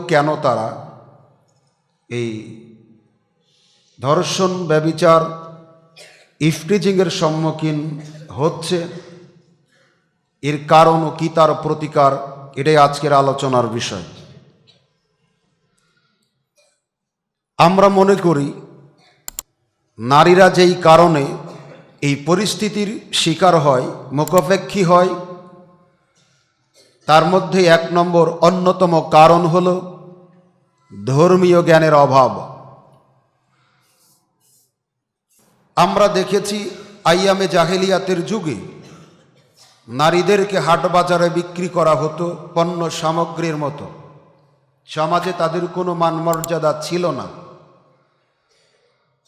কেন তারা এই ধর্ষণ, ব্যভিচার, ইফটিজিংয়ের সম্মুখীন হচ্ছে, এর কারণ ও কি তার প্রতিকার, এটাই আজকের আলোচনার বিষয়। আমরা মনে করি নারীরা যেই কারণে এই পরিস্থিতির শিকার হয়, মুখাপেক্ষী হয়, তার মধ্যে এক নম্বর অন্যতম কারণ হল ধর্মীয় জ্ঞানের অভাব। আমরা দেখেছি আইয়ামে জাহেলিয়াতের যুগে নারীদেরকে হাট বাজারে বিক্রি করা হতো পণ্য সামগ্রীর মতো। সমাজে তাদের কোনো মান মর্যাদা ছিল না।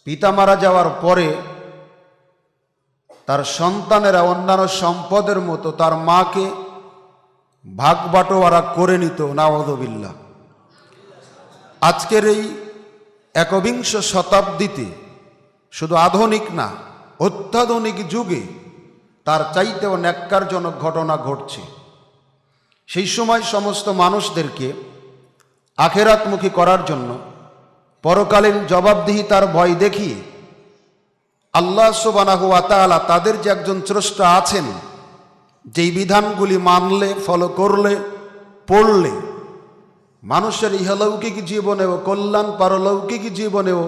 পিতা মারা যাওয়ার পরে তার সন্তানেরা অন্যান্য সম্পদের মতো তার মাকে ভাগ বাটোয়ারা করে নিত। নাউযুবিল্লাহ। আজকের এই একবিংশ শতাব্দীতে শুধু আধুনিক না, অত্যাধুনিক যুগে তার চাইতেও ন্যাক্কারজনক ঘটনা ঘটছে। সেই সময় সমস্ত মানুষদেরকে আখেরাতমুখী করার জন্য পরকালীন জবাবদিহিতার ভয় দেখিয়ে আল্লাহ সুবহানাহু ওয়া তাআলা তাদের যে একজন স্রষ্টা আছেন, যেই বিধানগুলি মানলে, ফলো করলে, পড়লে মানুষের ইহলৌকিক জীবনেও কল্যাণ, পারলৌকিক জীবনেও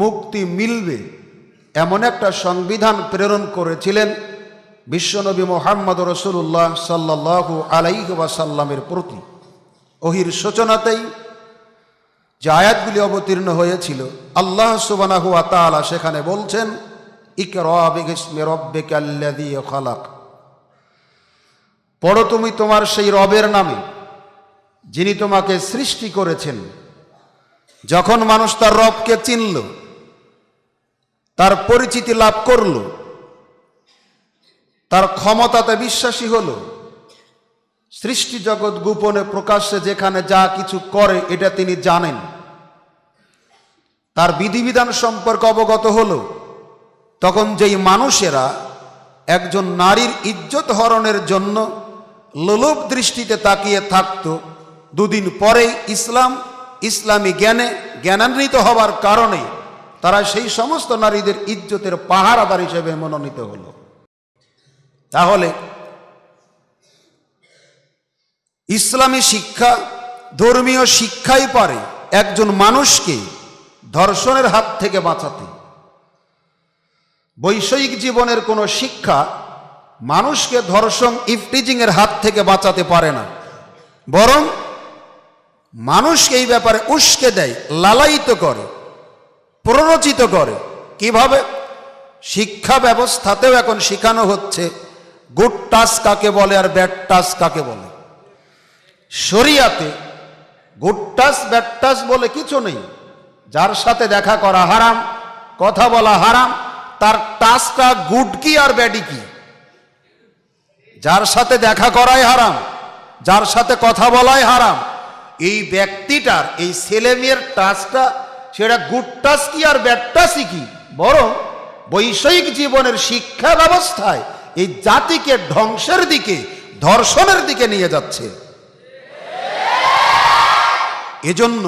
মুক্তি মিলবে, এমন একটা সংবিধান প্রেরণ করেছিলেন বিশ্বনবী মুহাম্মদ রাসূলুল্লাহ সাল্লাল্লাহু আলাইহি ওয়াসাল্লামের প্রতি। ওহির সূচনাতেই যে আয়াতগুলি অবতীর্ণ হয়েছিল, আল্লাহ সুবহানাহু ওয়া তাআলা সেখানে বলছেন, ইকরা বিসমি রাব্বিকাল্লাযী খালাক। পড়ো তুমি তোমার সেই রবের নামে যিনি তোমাকে সৃষ্টি করেছেন। যখন মানুষ তার রবকে চিনল, তার পরিচিতি লাভ করল, তার ক্ষমতাতে বিশ্বাসী হল, সৃষ্টি জগৎ গোপনে প্রকাশ্যে যেখানে যা কিছু করে এটা তিনি জানেন, তার বিধিবিধান সম্পর্কে অবগত হল, তখন যেই মানুষেরা একজন নারীর ইজ্জত হরণের জন্য লোলুপ দৃষ্টিতে তাকিয়ে থাকত, দুদিন পরেই ইসলামী জ্ঞানে জ্ঞানান্বিত হবার কারণে তারা সেই সমস্ত নারীদের ইজ্জতের পাহারাদার হিসেবে মনোনীত হল। তাহলে ইসলামী শিক্ষা, ধর্মীয় শিক্ষাই পারে একজন মানুষকে ধর্ষণের হাত থেকে বাঁচাতে। বৈষয়িক জীবনের কোনো শিক্ষা মানুষকে ধর্ষণ, ইফটিজিংয়ের হাত থেকে বাঁচাতে পারে না, বরং মানুষকে এই ব্যাপারে উস্কে দেয়, লালায়িত করে, প্ররোচিত করে। কিভাবে? শিক্ষা ব্যবস্থাতেও এখন শেখানো হচ্ছে গুড টাচ কাকে বলে আর ব্যাড টাচ কাকে বলে। শরিয়াতে গুড টাচ ব্যাড টাচ বলে কিছু নেই। যার সাথে দেখা করা হারাম, কথা বলা হারাম, তার টাচটা গুড কি আর ব্যাডি কি? যার সাথে দেখা করাই হারাম, যার সাথে কথা বলাই হারাম, এই ব্যক্তিটার, এই ছেলে মেয়ের টাচটা, সেটা গুড টাচ কি আর ব্যাড টাচই কি? বরং বৈষয়িক জীবনের শিক্ষা ব্যবস্থায় এই জাতিকে ধ্বংসের দিকে, ধর্ষণের দিকে নিয়ে যাচ্ছে। এজন্য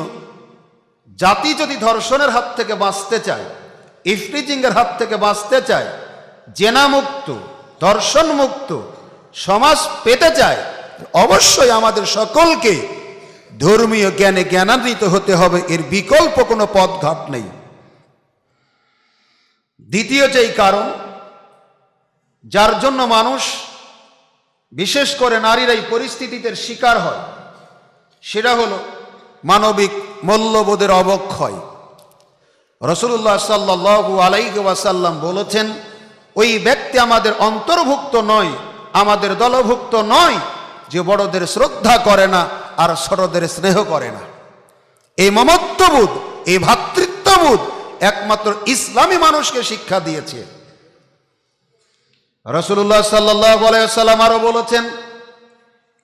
জাতি যদি ধর্ষণের হাত থেকে বাঁচতে চায়, ইফটিজিংয়ের হাত থেকে বাঁচতে চায়, জেনা মুক্ত, ধর্ষণ মুক্ত সমাজ পেতে চায়, অবশ্যই আমাদের সকলকে ধর্মীয় জ্ঞানে জ্ঞানান্বিত হতে হবে। এর বিকল্প কোনো পথঘাট নেই। দ্বিতীয় যেই কারণ যার জন্য মানুষ, বিশেষ করে নারীরা এই পরিস্থিতিতে শিকার হয়, সেটা হলো মানবিক মূল্যবোধের অবক্ষয়। রাসূলুল্লাহ সাল্লাল্লাহু আলাইহি ওয়াসাল্লাম বলেছেন, ওই ব্যক্তি আমাদের অন্তর্ভুক্ত নয়, আমাদের দলভুক্ত নয়, যে বড়দের শ্রদ্ধা করে না আর ছোটদের স্নেহ করে না। এই মমত্ববোধ, এই ভ্রাতৃত্ববোধ একমাত্র ইসলামী মানুষকে শিক্ষা দিয়েছে। রাসূলুল্লাহ সাল্লাল্লাহু আলাইহি ওয়াসাল্লাম আরো বলেছেন,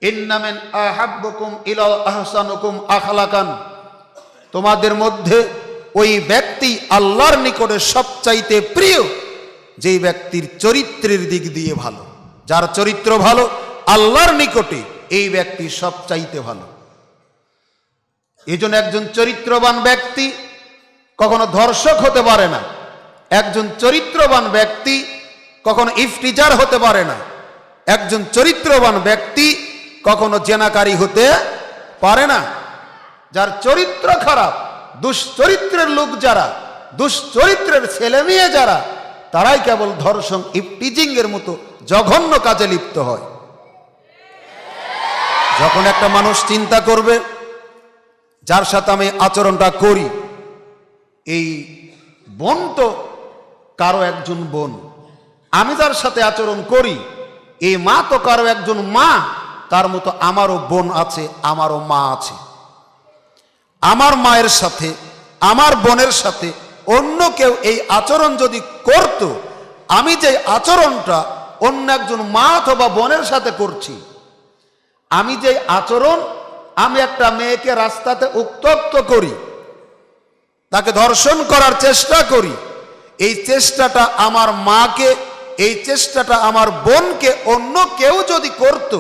ইন্না মিন আহাব্বুকুম ইলা আহসানুকুম আখলাকান, তোমাদের মধ্যে ওই ব্যক্তি আল্লাহর নিকটে সবচাইতে প্রিয় যেই ব্যক্তির চরিত্রের দিক দিয়ে ভালো। যার চরিত্র ভালো, আল্লাহর নিকটে এই ব্যক্তি সবচাইতে ভালো। এই জন্য একজন চরিত্রবান ব্যক্তি কখনো ধর্ষক হতে পারে না, একজন চরিত্রবান ব্যক্তি কখনো ইফতিজার হতে পারে না, একজন চরিত্রবান ব্যক্তি কখনো জেনাকারী হতে পারে না। যার চরিত্র খারাপ, দুশ্চরিত্রের লোক যারা, দুশ্চরিত্রের ছেলে মেয়ে যারা, তারাই কেবল ধর্ষণ ইফতিজিং এর মতো জঘন্য কাজে লিপ্ত হয়। যখন একটা মানুষ চিন্তা করবে যার সাথে আমি আচরণটা করি, এই বোন তো কারো একজন বোন, আমি যার সাথে আচরণ করি এই মা তো কারো একজন মা, তার মতো আমারও বোন আছে, আমারও মা আছে। আমার মায়ের সাথে, আমার বোনের সাথে অন্য কেউ এই আচরণ যদি করত, আমি যে আচরণটা অন্য একজন মা অথবা বোনের সাথে করছি, আমি যে আচরণ আমি একটা মেয়েকে রাস্তাতে উত্ত্যক্ত করি, তাকে ধর্ষণ করার চেষ্টা করি, এই চেষ্টাটা আমার মাকে, এই চেষ্টাটা আমার বোনকে অন্য কেউ যদি করত,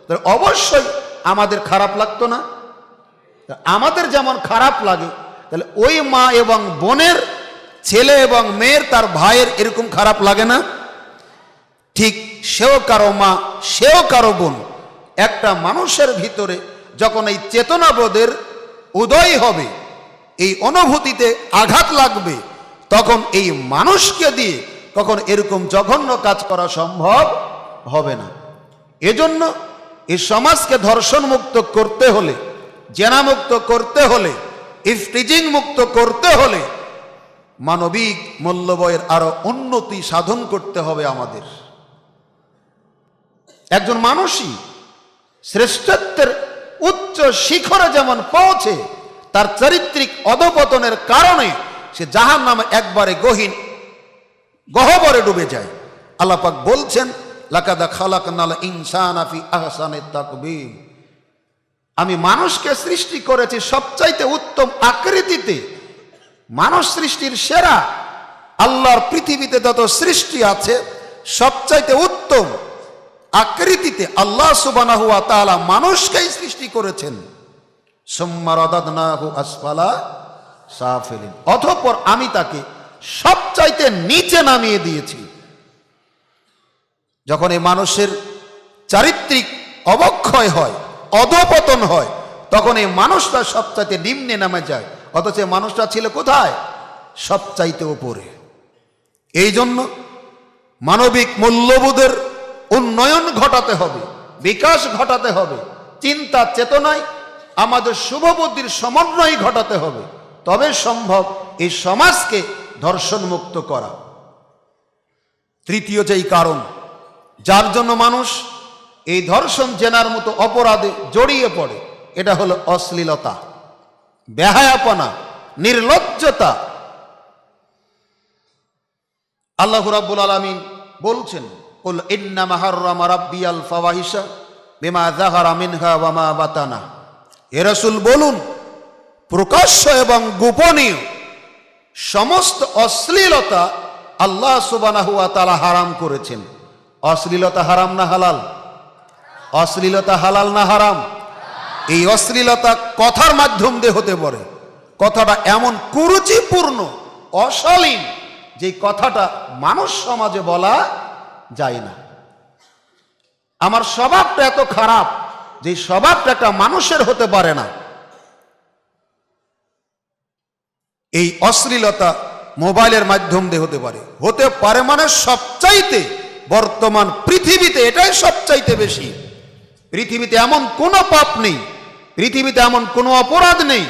তাহলে অবশ্যই আমাদের খারাপ লাগতো না? আমাদের যেমন খারাপ লাগে, তাহলে ওই মা এবং বোনের, ছেলে এবং মেয়ের, তার ভাইয়ের এরকম খারাপ লাগে না? ঠিক সেও কারো মা, সেও কারো বোন। একটা মানুষের ভিতরে যখন এই চেতনাবোধের উদয় হবে, এই অনুভূতিতে আঘাত লাগবে, তখন এই মানুষকে দিয়ে কখন এরকম জঘন্য কাজ করা সম্ভব হবে না। এজন্য এই সমাজকে ধর্ষণ মুক্ত করতে হলে, জেনামুক্ত করতে হলে, ইফতিজিং মুক্ত করতে হলে মানবিক মূল্যবোধের আরো উন্নতি সাধন করতে হবে আমাদের। একজন মানুষই শ্রেষ্ঠত্বের উচ্চ শিখরে যেমন পৌঁছে, তার চারিত্রিক অধপতনের কারণে সে জাহান্নামে একবারে গহ্বরে ডুবে যায়। আল্লাহ পাক বলছেন, লাকাদ খালাকনাল ইনসানা ফি আহসানি তাকবীম, আমি মানুষকে সৃষ্টি করেছি সবচাইতে উত্তম আকৃতিতে। মানুষ সৃষ্টির সেরা। আল্লাহর পৃথিবীতে যত সৃষ্টি আছে সবচাইতে উত্তম আকৃতিতে আল্লাহ সুবহানাহু ওয়া তাআলা মানুষকেই সৃষ্টি করেছেন। সুম্মা রাদাদনাহু আসফালা সাফিলিন, অতঃপর আমি তাকে সবচাইতে নিচে নামিয়ে দিয়েছি। যখন এই মানুষের চারিত্রিক অবক্ষয় হয়, অধপতন হয়, তখন এই মানুষটা সবচাইতে নিম্নে নামে যায়, অথচ মানুষটা ছিল কোথায়? সবচাইতে উপরে। এই জন্য মানবিক মূল্যবোধের উন্নয়ন ঘটাতে হবে, বিকাশ ঘটাতে হবে, চিন্তা চেতনায় আমাদের শুভবুদ্ধির সমন্বয় ঘটাতে হবে, তবে সম্ভব এই সমাজকে ধর্ষণ মুক্ত করা। তৃতীয় যেই কারণ যার জন্য মানুষ এই ধর্ষণ জেনার মতো অপরাধে জড়িয়ে পড়ে, এটা হলো অশ্লীলতা, বেহায়াপনা, নির্লজ্জতা। আল্লাহ রাব্বুল আলামিন বলছেন, কুল ইন্নামা হাররামা রাব্বিয়াল ফাওয়াহিশা বিমা যাহারা মিনহা ওয়া মা বাতানা। হে রাসূল বলুন, প্রকাশ্য এবং গোপনীয় সমস্ত অশ্লীলতা আল্লাহ সুবহানাহু ওয়া তাআলা হারাম করেছেন। অশ্লীলতা হারাম না হালাল? অশ্লীলতা হালাল না হারাম? এই অশ্লীলতা কথার মাধ্যম দিয়ে হতে পারে। কথাটা এমন কুরুচিপূর্ণ, অশালীন, যে কথাটা মানুষ সমাজে বলা যায় না। আমার স্বভাবটা এত খারাপ যে স্বভাবটা একটা মানুষের হতে পারে না। এই অশ্লীলতা মোবাইলের মাধ্যম দিয়ে হতে পারে। হতে পারে মানে সবচাইতে বর্তমান পৃথিবীতে এটাই সবচাইতে বেশি। পৃথিবীতে এমন কোনো পাপ নেই, পৃথিবীতে এমন কোনো অপরাধ নেই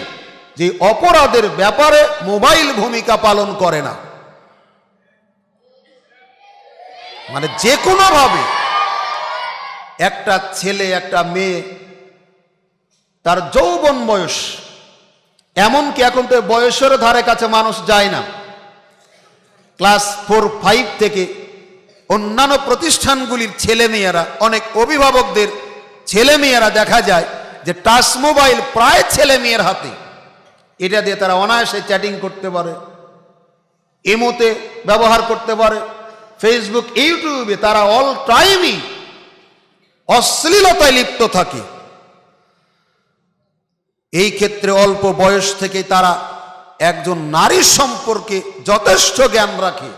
যে অপরাধের ব্যাপারে মোবাইল ভূমিকা পালন করে না। মানে যে কোনো ভাবে একটা ছেলে, একটা মেয়ে, তার যৌবন বয়স, এমনকি এখন তো বয়সের ধারে কাছে মানুষ যায় না। ক্লাস 4-5 থেকে অন্যান্য প্রতিষ্ঠানগুলির ছেলেমেয়েরা, অনেক অভিভাবকদের ছেলেমেয়েরা দেখা যায় যে টাচ মোবাইল প্রায় ছেলেমেয়ের হাতে। এটা দিয়ে তারা অনায়াসে চ্যাটিং করতে পারে, ইমোতে ব্যবহার করতে পারে, ফেসবুক, ইউটিউবে তারা অল টাইমই অশ্লীলতায় লিপ্ত থাকে। এই ক্ষেত্রে অল্প বয়স থেকে তারা একজন নারী সম্পর্কে যথেষ্ট জ্ঞান রাখে,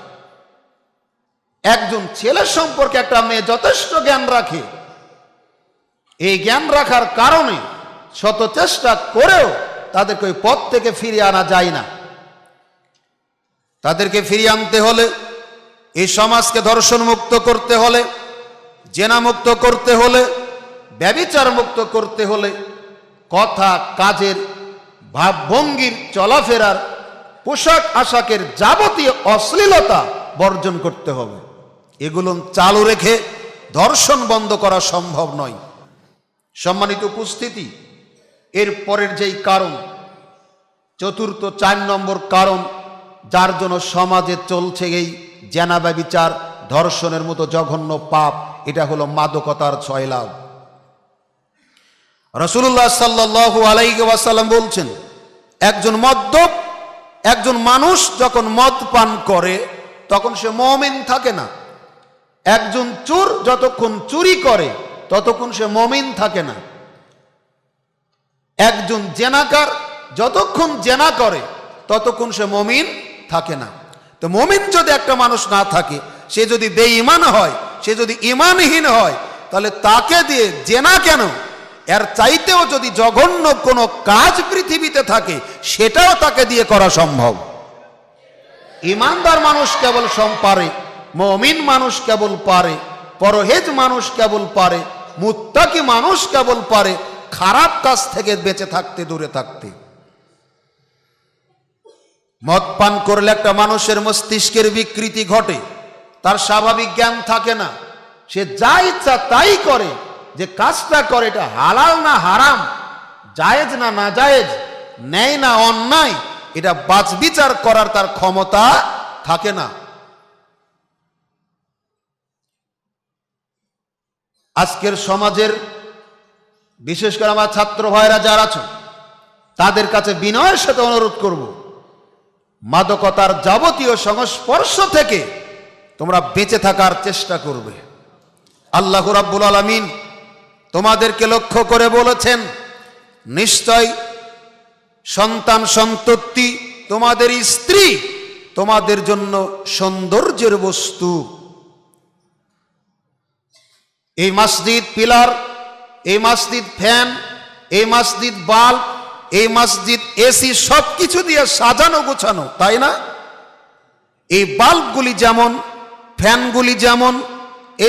একজন ছেলে সম্পর্কে একটা মেয়ে যথেষ্ট জ্ঞান রাখে। এই জ্ঞান রাখার কারণে শত চেষ্টা করেও তাদেরকে ওই পথ থেকে ফিরিয়ে আনা যায় না। তাদেরকে ফিরিয়ে আনতে হলে, এই সমাজকে ধর্ষণ মুক্ত করতে হলে, জেনা মুক্ত করতে হলে, ব্যভিচার মুক্ত করতে হলে, কথা কাজের ভাবভঙ্গির চলাফেরার পোশাক আশাকের যাবতীয় অশ্লীলতা বর্জন করতে হবে। এগুলো চালু রেখে ধর্ষণ বন্ধ করা সম্ভব নয়। সম্মানিত উপস্থিতি, এর পরের যেই কারণ, চতুর্থ 4 নম্বর কারণ যার জন্য সমাজে চলছে এই জেনা ব্যভিচার ধর্ষণের মতো জঘন্য পাপ, এটা হলো মাদকতার ছয়লাভ। রাসূলুল্লাহ সাল্লাল্লাহু আলাইহি ওয়াসাল্লাম বলছেন, একজন মানুষ যখন মদ পান করে তখন সে মুমিন থাকে না। একজন চোর যতক্ষণ চুরি করে ততক্ষণ সে মুমিন থাকে না। একজন জেনাকার যতক্ষণ জেনা করে ততক্ষণ সে মুমিন থাকে না। তো মুমিন যদি একটা মানুষ না থাকে, সে যদি বেঈমান হয়, সে যদি ঈমানহীন হয়, তাহলে তাকে দিয়ে জেনা কেন, এর চাইতেও যদি জঘন্য কোনো কাজ পৃথিবীতে থাকে সেটাও তাকে দিয়ে করা সম্ভব। ঈমানদার মানুষ কেবল পারে, মুমিন মানুষ কেবল পারে, পরহেজ মানুষ কেবল পারে, মুত্তাকি মানুষ কেবল পারে খারাপ কাজ থেকে বেঁচে থাকতে, দূরে থাকতে। মদ পান করলে একটা মানুষের মস্তিষ্কের বিকৃতি ঘটে, তার স্বাভাবিক জ্ঞান থাকে না, সে যা ইচ্ছা তাই করে। যে কাজটা করে এটা হালাল না হারাম, জায়েজ না নাজায়েজ, ন্যায় না অন্যায়, এটা বাছবিচার করার তার ক্ষমতা থাকে না। আজকের সমাজের বিশেষ করে আমার ছাত্র ভাইরা যারা আছো, তাদের কাছে বিনয়ের সাথে অনুরোধ করব, মাদকতার যাবতীয় সংস্পর্শ থেকে তোমরা বেঁচে থাকার চেষ্টা করবে। আল্লাহ রাব্বুল আলামিন তোমাদেরকে লক্ষ্য করে বলেছেন, নিশ্চয় সন্তান সন্ততি, তোমাদের স্ত্রী তোমাদের জন্য সৌন্দর্যের বস্তু। এই মসজিদ পিলার, এই মসজিদ ফ্যান, এই মসজিদ বাল্ব, এই মসজিদ এসি সবকিছু দিয়ে সাজানো গোছানো, তাই না? এই বাল্বগুলি যেমন, ফ্যানগুলি যেমন,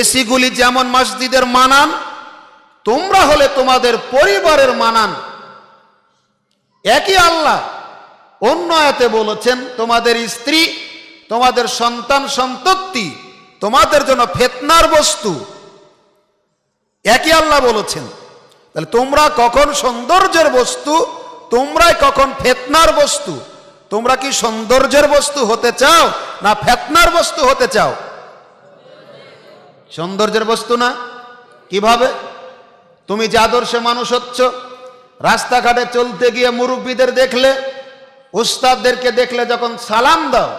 এসিগুলি যেমন মসজিদের মানান, তোমরা হলে তোমাদের পরিবারের মানান। একই আল্লাহ অন্য আয়াতে বলেছেন, তোমাদের স্ত্রী, তোমাদের সন্তান সন্ততি তোমাদের জন্য ফিতনার বস্তু। একই আল্লাহ বলেছেন। তাহলে তোমরা কখন সৌন্দর্যের বস্তু, তোমরাই কখন ফিতনার বস্তু? তোমরা কি সৌন্দর্যের বস্তু হতে চাও না ফিতনার বস্তু হতে চাও? সৌন্দর্যের বস্তু না। কিভাবে? তুমি যে আদর্শে মানুষ হচ্ছ, রাস্তাঘাটে চলতে গিয়ে মুরব্বীদের দেখলে, উস্তাদদেরকে দেখলে যখন সালাম দাও,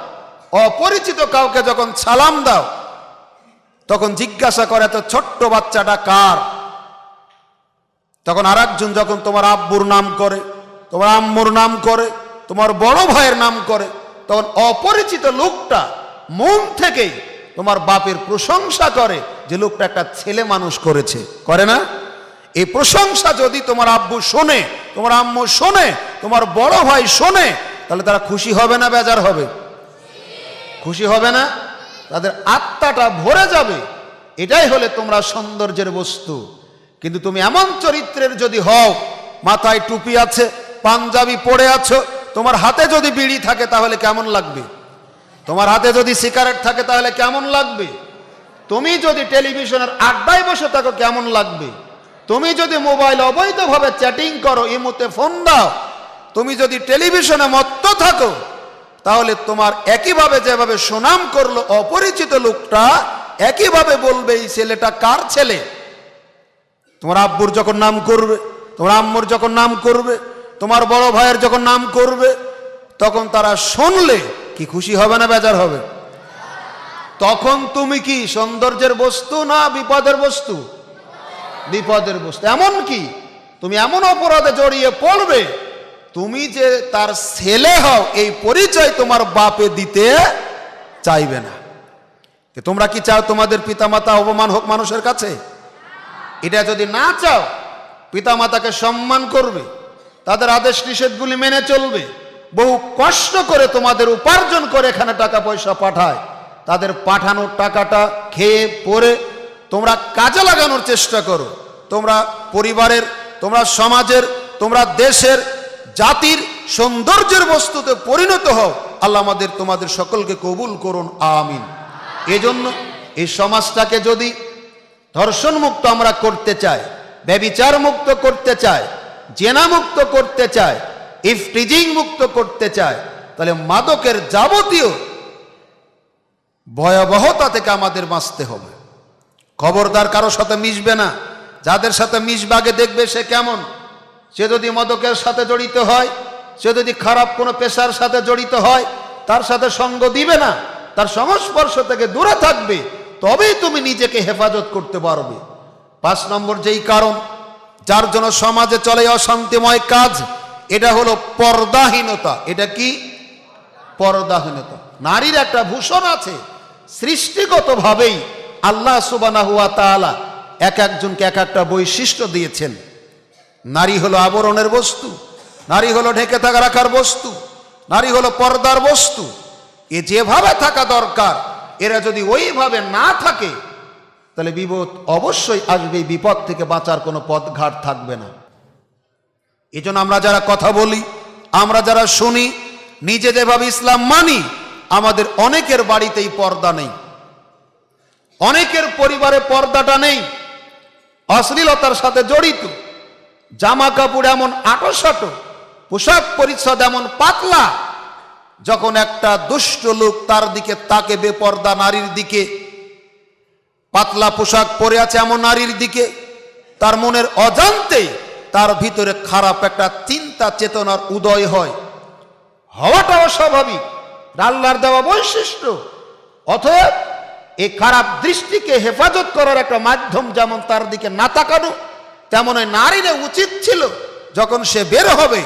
অপরিচিত কাউকে যখন সালাম দাও, তখন জিজ্ঞাসা করে তো ছোট্ট বাচ্চাটা কার? তখন আরেকজন যখন তোমার আব্বুর নাম করে, তোমার আম্মুর নাম করে, তোমার বড় ভাইয়ের নাম করে, তখন অপরিচিত লোকটা মন থেকেই তোমার বাপের প্রশংসা করে যে লোকটা একটা ছেলে মানুষ করেছে, করে না? এই প্রশংসা যদি তোমার আব্বু শোনে, তোমার আম্মু শোনে, তোমার বড় ভাই শোনে, তাহলে তারা খুশি হবে না বেজার হবে? খুশি হবে না? তাদের আত্মাটা ভরে যাবে। এটাই হলে তোমরা সৌন্দর্যের বস্তু। কিন্তু তুমি এমন চরিত্রের যদি হও, মাথায় টুপি আছে, পাঞ্জাবি পরে আছো, তোমার হাতে যদি বিড়ি থাকে তাহলে কেমন লাগবে? তোমার হাতে যদি সিগারেট থাকে তাহলে কেমন লাগবে? তুমি যদি টেলিভিশনের আড্ডায় বসে থাকো কেমন লাগবে? তুমি যদি মোবাইল অবৈধভাবে চ্যাটিং করো, ইমুতে ফোন দাও, তুমি যদি টেলিভিশনে মত্ত থাকো, তাহলে তোমার একইভাবে যেভাবে সুনাম করলো অপরিচিত লোকটা, একইভাবে বলবে এই ছেলেটা কার ছেলে। তোমার আব্বুর যখন নাম করবে, তোমার আম্মুর যখন নাম করবে, তোমার বড় ভাইয়ের যখন নাম করবে, তখন তারা শুনলে কি খুশি হবে না বেজার হবে? তখন তুমি কি সৌন্দর্যের বস্তু না বিপদের বস্তু? বিপদের বস্তু। এমন কি তুমি এমন অপরাধে জড়িয়ে পড়বে, তুমি যে তার ছেলে হও এই পরিচয় তোমার বাপে দিতে চাইবে না। তোমরা কি চাও তোমাদের পিতামাতা অপমান হোক মানুষের কাছে? এটা যদি না চাও, পিতামাতাকে সম্মান করবে, তাদের আদেশ নিষেধগুলি মেনে চলবে, বহু কষ্ট করে তোমাদের উপার্জন করে এখানে টাকা পয়সা পাঠায়, তাদের পাঠানোর টাকাটা খেয়ে পরে তোমরা কাজে লাগানোর চেষ্টা করো। তোমরা পরিবারের, তোমরা সমাজের, তোমরা দেশের, জাতির সৌন্দর্যের বস্তুতে পরিণত হও। আল্লাহ আমাদের তোমাদের সকলকে কবুল করুন, আমিন। এজন্য এই সমাজটাকে যদি ধর্ষণ মুক্ত আমরা করতে চাই, ব্যভিচার মুক্ত করতে চাই, জেনা মুক্ত করতে চাই, ইফটিজিং মুক্ত করতে চাই, তাহলে মাদকের যাবতীয় ভয়াবহতা থেকে আমাদের বাঁচতে হবে। খবরদার কারো সাথে মিশবে না। যাদের সাথে মিশবে আগে দেখবে সে কেমন। সে যদি মাদকের সাথে জড়িত হয়, সে যদি খারাপ কোনো পেশার সাথে জড়িত হয়, তার সাথে সঙ্গ দিবে না, তার সংস্পর্শ থেকে দূরে থাকবে, তবেই তুমি নিজেকে হেফাজত করতে পারবে। 5 নম্বর যেই কারণ যার জন্য সমাজে চলে অশান্তিময় কাজ, এটা হলো পর্দাহীনতা। এটা কি? পর্দাহীনতা। নারীর একটা ভূষণ আছে, সৃষ্টিগতভাবেই আল্লাহ সুবহানাহু ওয়া তাআলা এক একজনকে এক একটা বৈশিষ্ট্য দিয়েছেন। নারী হলো আবরণের বস্তু, নারী হলো ঢেকে থাকা রাখার বস্তু, নারী হলো পর্দার বস্তু। এ যেভাবে থাকা দরকার, এরা যদি ওইভাবে না থাকে তাহলে বিপদ অবশ্যই আসবে। বিপদ থেকে বাঁচার কোনো পথঘাট থাকবে না। এজন্য আমরা যারা কথা বলি, আমরা যারা শুনি, নিজে যেভাবে ইসলাম মানি, আমাদের অনেকের বাড়িতেই পর্দা নেই, অনেকের পরিবারে পর্দাটা নেই, অশ্লীলতার সাথে জড়িত, জামা কাপড় এমন আঁটোসাঁটো, পোশাক পরিচ্ছদ এমন পাতলা, যখন একটা দুষ্ট লোক তার দিকে তাকে, বেপর্দা নারীর দিকে, পাতলা পোশাক পরে আছে এমন নারীর দিকে, তার মনের অজান্তেই তার ভিতরে খারাপ একটা চিন্তা চেতনার উদয় হয়। হওয়াটাও স্বাভাবিক, আল্লাহর দেওয়া বৈশিষ্ট্য। অতএব এই খারাপ দৃষ্টিকে হেফাজত করার একটা মাধ্যম যেমন তার দিকে না তাকানো, তেমন ওই নারীর উচিত ছিল যখন সে বের হবে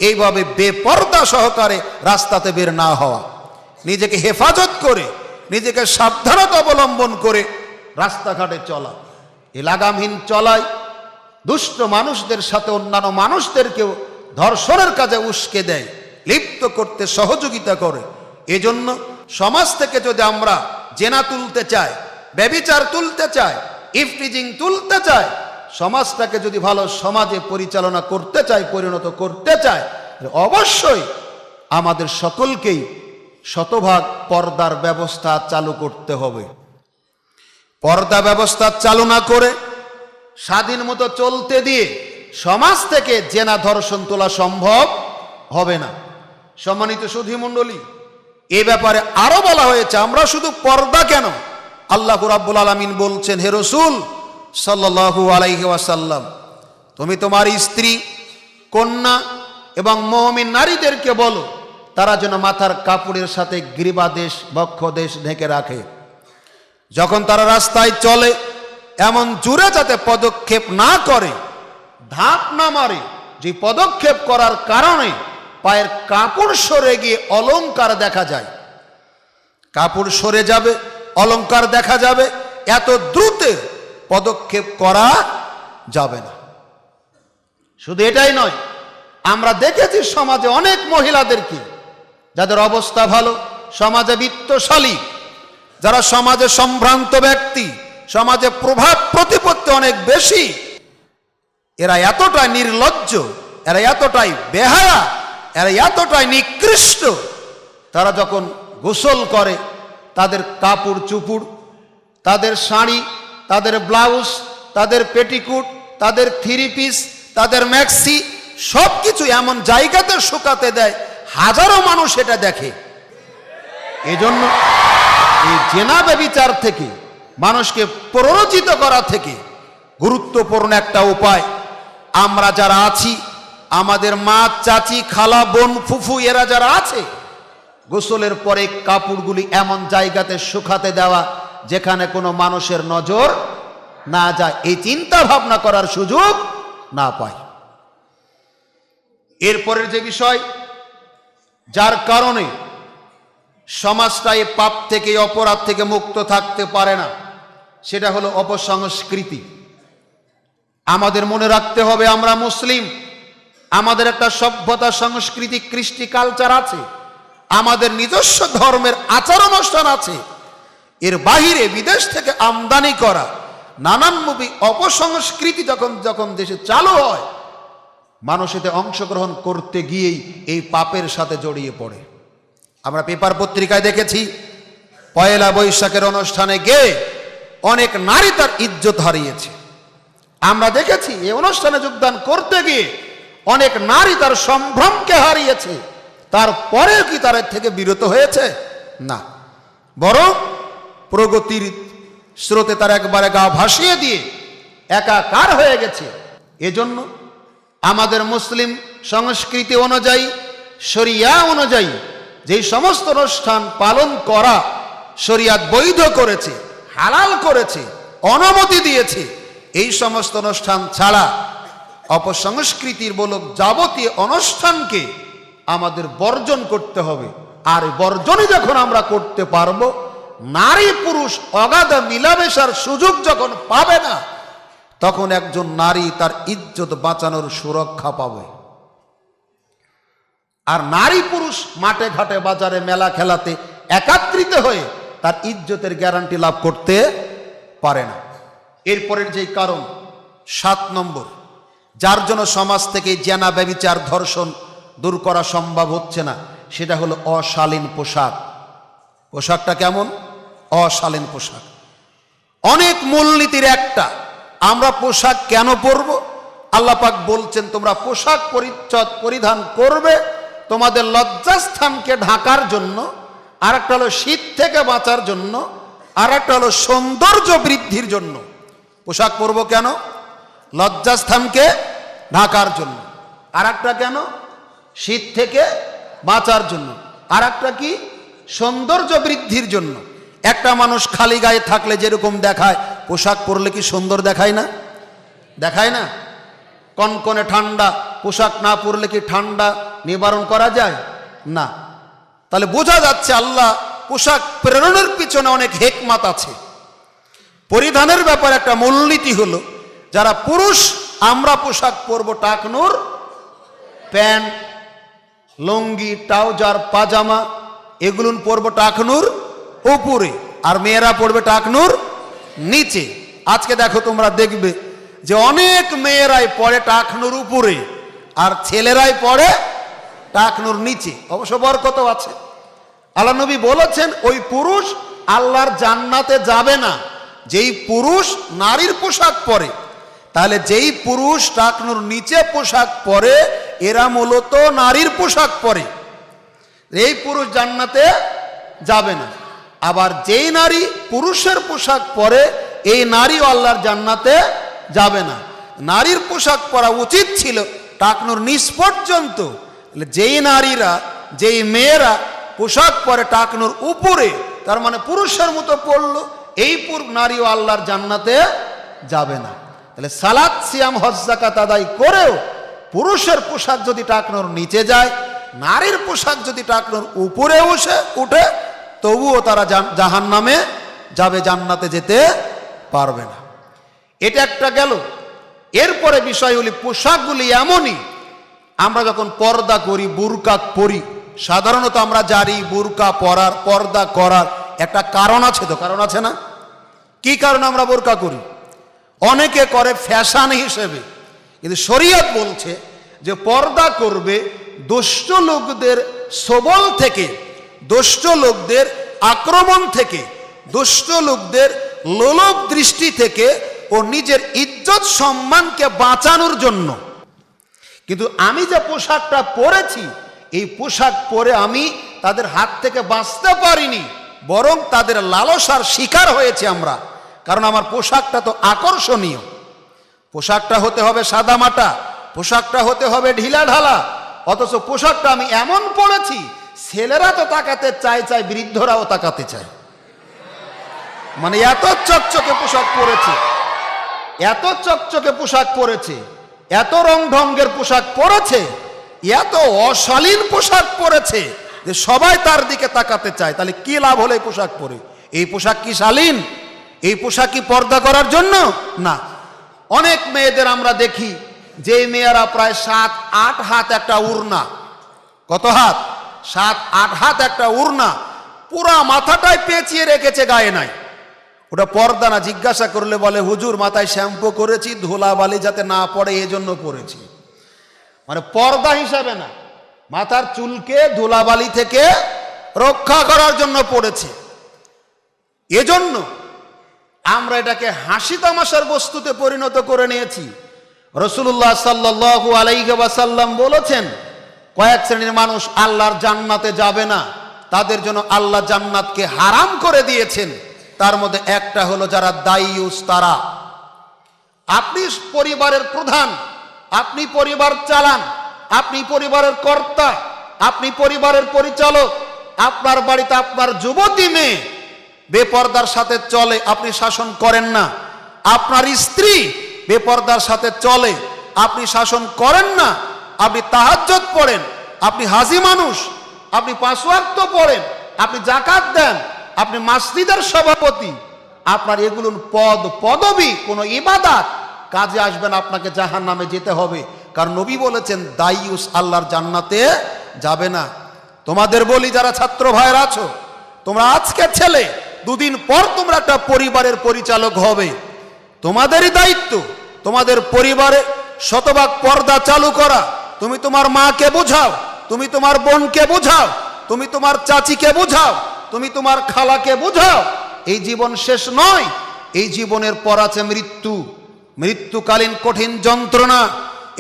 এইভাবে বেপর্দা সহকারে রাস্তাতে বের না হওয়া, নিজেকে হেফাজত করে, নিজেকে সাবধানতা অবলম্বন করে রাস্তাঘাটে চলা। এই লাগামহীন চলায় দুষ্ট মানুষদের সাথে অন্যান্য মানুষদেরকেও ধর্ষণের কাজে উস্কে দেয়, লিপ্ত করতে সহযোগিতা করে। এজন্য সমাজ থেকে যদি আমরা জেনা তুলতে চাই, ব্যভিচার তুলতে চাই, ইফটিজিং তুলতে চাই, সমাজটাকে যদি ভালো সমাজে পরিচালনা করতে চাই, পরিণত করতে চাই, অবশ্যই আমাদের সকলকেই শতভাগ পর্দার ব্যবস্থা চালু করতে হবে। পর্দা ব্যবস্থা চালু না করে স্বাধীন মতো চলতে দিয়ে সমাজ থেকে জেনা ধর্ষণ তোলা সম্ভব হবে না। সম্মানিত সুধী মণ্ডলী, এ ব্যাপারে আরো বলা হয়েছে, আমরা শুধু পর্দা কেন, আল্লাহ রাব্বুল আলামিন বলছেন, হে রাসূল সাল্লাল্লাহু আলাইহি ওয়াসাল্লাম, তুমি তোমার স্ত্রী, কন্যা এবং মুমিন নারীদেরকে বলো তারা যেন মাথার কাপড়ের সাথে গ্রীবাদেশ, বক্ষদেশ ঢেকে রাখে। যখন তারা রাস্তায় চলে এমন জোরে যাতে পদক্ষেপ না করে, ধাপ না মারে, যে পদক্ষেপ করার কারণে পায়ের কাপড় সরে গিয়ে অলংকার দেখা যায়, কাপড় সরে যাবে, অলংকার দেখা যাবে, এত দ্রুত পদক্ষেপ করা যাবে না। শুধু এটাই নয়, আমরা দেখেছি সমাজে অনেক মহিলাদেরকে যাদের অবস্থা ভালো, সমাজে বিত্তশালী, যারা সমাজে সম্ভ্রান্ত ব্যক্তি, সমাজে প্রভাব প্রতিপত্তি অনেক বেশি, এরা এতটাই নির্লজ্জ, এরা এতটাই বেহায়া, এরা এতটাই নিকৃষ্ট, তারা যখন গোসল করে তাদের কাপড় চুপুর, তাদের শাড়ি, তাদের ব্লাউজ, তাদের পেটিকুট, তাদের থ্রি পিস, তাদের ম্যাক্সি সব কিছু এমন জায়গাতে শুকাতে দেয়, হাজারো মানুষ এটা দেখে। এজন্য এই জেনা ব্যভিচার থেকে, মানুষকে প্ররোচিত করা থেকে গুরুত্বপূর্ণ একটা উপায়, আমরা যারা আছি, আমাদের মা, চাচি, খালা, বোন, ফুফু, এরা যারা আছে, গোসলের পরে কাপড়গুলি এমন জায়গাতে শুকাতে দেওয়া যেখানে কোনো মানুষের নজর না যায়, এই চিন্তা ভাবনা করার সুযোগ না পায়। এরপরের যে বিষয়, যার কারণে সমাজটা এই পাপ থেকে, অপরাধ থেকে মুক্ত থাকতে পারে না, সেটা হলো অপসংস্কৃতি। আমাদের মনে রাখতে হবে, আমরা মুসলিম, আমাদের একটা সভ্যতা, সংস্কৃতি, কৃষ্টি, কালচার আছে, আমাদের নিজস্ব ধর্মের আচার অনুষ্ঠান আছে। এর বাহিরে বিদেশ থেকে আমদানি করা নানানমুখী অপসংস্কৃতি যখন দেশে চালু হয়, মানুষ এতে অংশগ্রহণ করতে গিয়েই এই পাপের সাথে জড়িয়ে পড়ে। আমরা পেপার পত্রিকায় দেখেছি, পয়লা বৈশাখের অনুষ্ঠানে গিয়ে অনেক নারী তার ইজ্জত হারিয়েছে। আমরা দেখেছি এই অনুষ্ঠানে যোগদান করতে গিয়ে অনেক নারী তার সম্ভ্রমকে হারিয়েছে। তারপরেও কি তার থেকে বিরত হয়েছে? না, বরং প্রগতির স্রোতে তার একবারে গা ভাসিয়ে দিয়ে একাকার হয়ে গেছে। এজন্য আমাদের মুসলিম সংস্কৃতি অনুযায়ী, শরিয়া অনুযায়ী যেই সমস্ত অনুষ্ঠান পালন করা শরিয়াত বৈধ করেছে, হালাল করেছে, অনুমতি দিয়েছে, এই সমস্ত অনুষ্ঠান ছাড়া অপসংস্কৃতির বলক যাবতীয় অনুষ্ঠানকে আমাদের বর্জন করতে হবে। আর বর্জনই যখন আমরা করতে পারবো, নারী পুরুষ অগাধ মিলামেশার সুযোগ যখন পাবে না, তখন একজন নারী তার ইজ্জত বাঁচানোর সুরক্ষা পাবে। আর নারী পুরুষ মাঠে ঘাটে, বাজারে, মেলা খেলাতে একাত্রিত হয়ে তার ইজ্জতের গ্যারান্টি লাভ করতে পারে না। এরপরের যে কারণ 7 নম্বর, যার জন্য সমাজ থেকে জেনা, ব্যভিচার, ধর্ষণ দূর করা সম্ভব হচ্ছে না, সেটা হলো অশালীন পোশাক। পোশাকটা কেমন? অশালীন পোশাক। অনেক মূলনীতির একটা, আমরা পোশাক কেন পরব? আল্লাহ পাক বলছেন, তোমরা পোশাক পরিচ্ছদ পরিধান করবে তোমাদের লজ্জাস্থানকে ঢাকার জন্য, আর একটা হলো শীত থেকে বাঁচার জন্য, আর একটা হলো সৌন্দর্য বৃদ্ধির জন্য। পোশাক পরব কেন? লজ্জাস্থানকে ঢাকার জন্য। আর একটা কেন? শীত থেকে বাঁচার জন্য। আর একটা কি? সৌন্দর্য বৃদ্ধির জন্য। একটা মানুষ খালি গায়ে থাকলে যেরকম দেখায়, পোশাক পরলে কি সুন্দর দেখায় না? দেখায় না? কনকনে ঠান্ডা, পোশাক না পরলে কি ঠান্ডা নিবারণ করা যায় না? তাহলে বোঝা যাচ্ছে আল্লাহ পোশাক প্রেরণের পিছনে অনেক হিকমত আছে। পরিধানের ব্যাপারে একটা মূলনীতি হলো, যারা পুরুষ আমরা পোশাক পরবো টাকনুর, প্যান্ট, লুঙ্গি, ট্রাউজার, পাজামা, এগুলো পরবো টাকনুর উপরে, আর মেয়েরা পরবে টাকনুর নিচে। আজকে দেখো, তোমরা দেখবে যে অনেক মেয়েরাই পরে টাকনুর উপরে, আর ছেলেরাই পরে টাকনুর নিচে। অবশ্য বরকত আছে। আল্লাহ নবী বলেছেন, ওই পুরুষ আল্লাহর জান্নাতে যাবে না যেই পুরুষ নারীর পোশাক পরে। তাহলে যেই পুরুষ টাকনুর নিচে পোশাক পরে, এরা মূলত নারীর পোশাক পরে, এই পুরুষ জান্নাতে যাবে না। আবার যেই নারী পুরুষের পোশাক পরে, এই নারীও আল্লাহর জান্নাতে যাবে না। নারীর পোশাক পরা উচিত ছিল টাকনুর নিচ পর্যন্ত। যেই নারীরা, যেই মেয়েরা পোশাক পরে টাকনুর উপরে, তার মানে পুরুষের মতো পড়লো, এই নারীও আল্লাহর জান্নাতে যাবে না। তাহলে সালাত, সিয়াম, হজ, যাকাত আদায় করেও পুরুষের পোশাক যদি টাকনুর নিচে যায়, নারীর পোশাক যদি টাকনুর উপরে উঠে, তবুও তারা জাহান্নামে যাবে, জান্নাতে যেতে পারবে না। এটা একটা গেল। এরপরে বিষয়গুলি, পোশাকগুলি এমনই, আমরা যখন পর্দা করি, বুরকা পরি, সাধারণত আমরা জানি বুরকা পরার, পর্দা করার একটা কারণ আছে। তো কারণ আছে না? কি কারণে আমরা বোরকা করি? অনেকে করে ফ্যাশন হিসেবে, কিন্তু শরীয়ত বলছে যে পর্দা করবে দুষ্ট লোকদের সবল থেকে, দুষ্ট লোকদের আক্রমণ থেকে, দুষ্ট লোকদের লোলক দৃষ্টি থেকে ও নিজের ইজ্জত সম্মানকে বাঁচানোর জন্য। কিন্তু আমি যে পোশাকটা পরেছি, এই পোশাক পরে আমি তাদের হাত থেকে বাঁচতে পারিনি, বরং তাদের লালসার শিকার হয়েছে আমরা। কারণ আমার পোশাকটা তো আকর্ষণীয়, পোশাকটা হতে হবে সাদামাটা, পোশাকটা হতে হবে ঢিলা ঢালা, অথচ পোশাকটা আমি এমন পরেছি, ছেলেরা তো তাকাতে চায়, বৃদ্ধরাও তাকাতে চায়। মানে এত চকচকে পোশাক পরেছে, এত চকচকে পোশাক পরেছে, এত রং ঢঙ্গের পোশাক পরেছে, এত অশালীন পোশাক পরেছে যে সবাই তার দিকে তাকাতে চায়, তাহলে কি লাভ হলো এই পোশাক পরে? এই পোশাক কি শালীন? এই পোশাক কি পর্দা করার জন্য? না। অনেক মেয়েদের আমরা দেখি যে মেয়েরা প্রায় 7-8 হাত একটা উড়না, কত হাত? 7-8 হাত একটা উড়না পুরা মাথাটাই পেঁচিয়ে রেখেছে, গায়ে নাই। ওটা পর্দা না। জিজ্ঞাসা করলে বলে হুজুর মাথায় শ্যাম্পু করেছি, ধুলাবালি যাতে না পড়ে এজন্য পরেছি। মানে পর্দা হিসাবে না, মাথার চুলকে ধুলাবালি থেকে রক্ষা করার জন্য পড়েছে। এজন্য আমরা এটাকে হাসি তামাশার বস্তুতে পরিণত করে নিয়েছি। রাসূলুল্লাহ সাল্লাল্লাহু আলাইহি ওয়াসাল্লাম বলেছেন, কয়েক শ্রেণীর মানুষ আল্লাহর জান্নাতে যাবে না, তাদের জন্য আল্লাহ জান্নাতকে হারাম করে দিয়েছেন। তার মধ্যে একটা হলো যারা দায়ুস। তারা, আপনি পরিবারের প্রধান, আপনি পরিবার চালান, আপনি পরিবারের কর্তা, আপনি পরিবারের পরিচালক, আপনার বাড়িতে আপনার যুবতী মেয়ে বেপর্দার সাথে চলে, আপনি শাসন করেন না। আপনার স্ত্রী বেপর্দার সাথে চলে, আপনি শাসন করেন না। আপনি তাহাজ্জুদ পড়েন, আপনি হাজি মানুষ, আপনি 5 ওয়াক্ত পড়েন, আপনি যাকাত দেন, আপনি মসজিদের সভাপতি, আপনার এগুলো পদ পদবি কোনো ইবাদত কাজে আসবে না, আপনাকে জাহান্নামে যেতে হবে। কারণ নবী বলেছেন দায়ুস আল্লাহর জান্নাতে যাবে না। তোমাদের বলি, যারা ছাত্র ভাইরা আছো, তোমরা আজকে ছেলে, 2 দিন পর তোমরা একটা পরিবারের পরিচালক হবে। তোমাদেরই দায়িত্ব তোমাদের পরিবারে শতভাগ পর্দা চালু করা। তুমি তোমার মাকে বোঝাও, তুমি তোমার বোনকে বোঝাও, তুমি তোমার চাচিকে বোঝাও, তুমি তোমার খালাকে বোঝাও। এই জীবন শেষ নয়, এই জীবনের পর আছে মৃত্যু, মৃত্যুকালীন কঠিন যন্ত্রণা,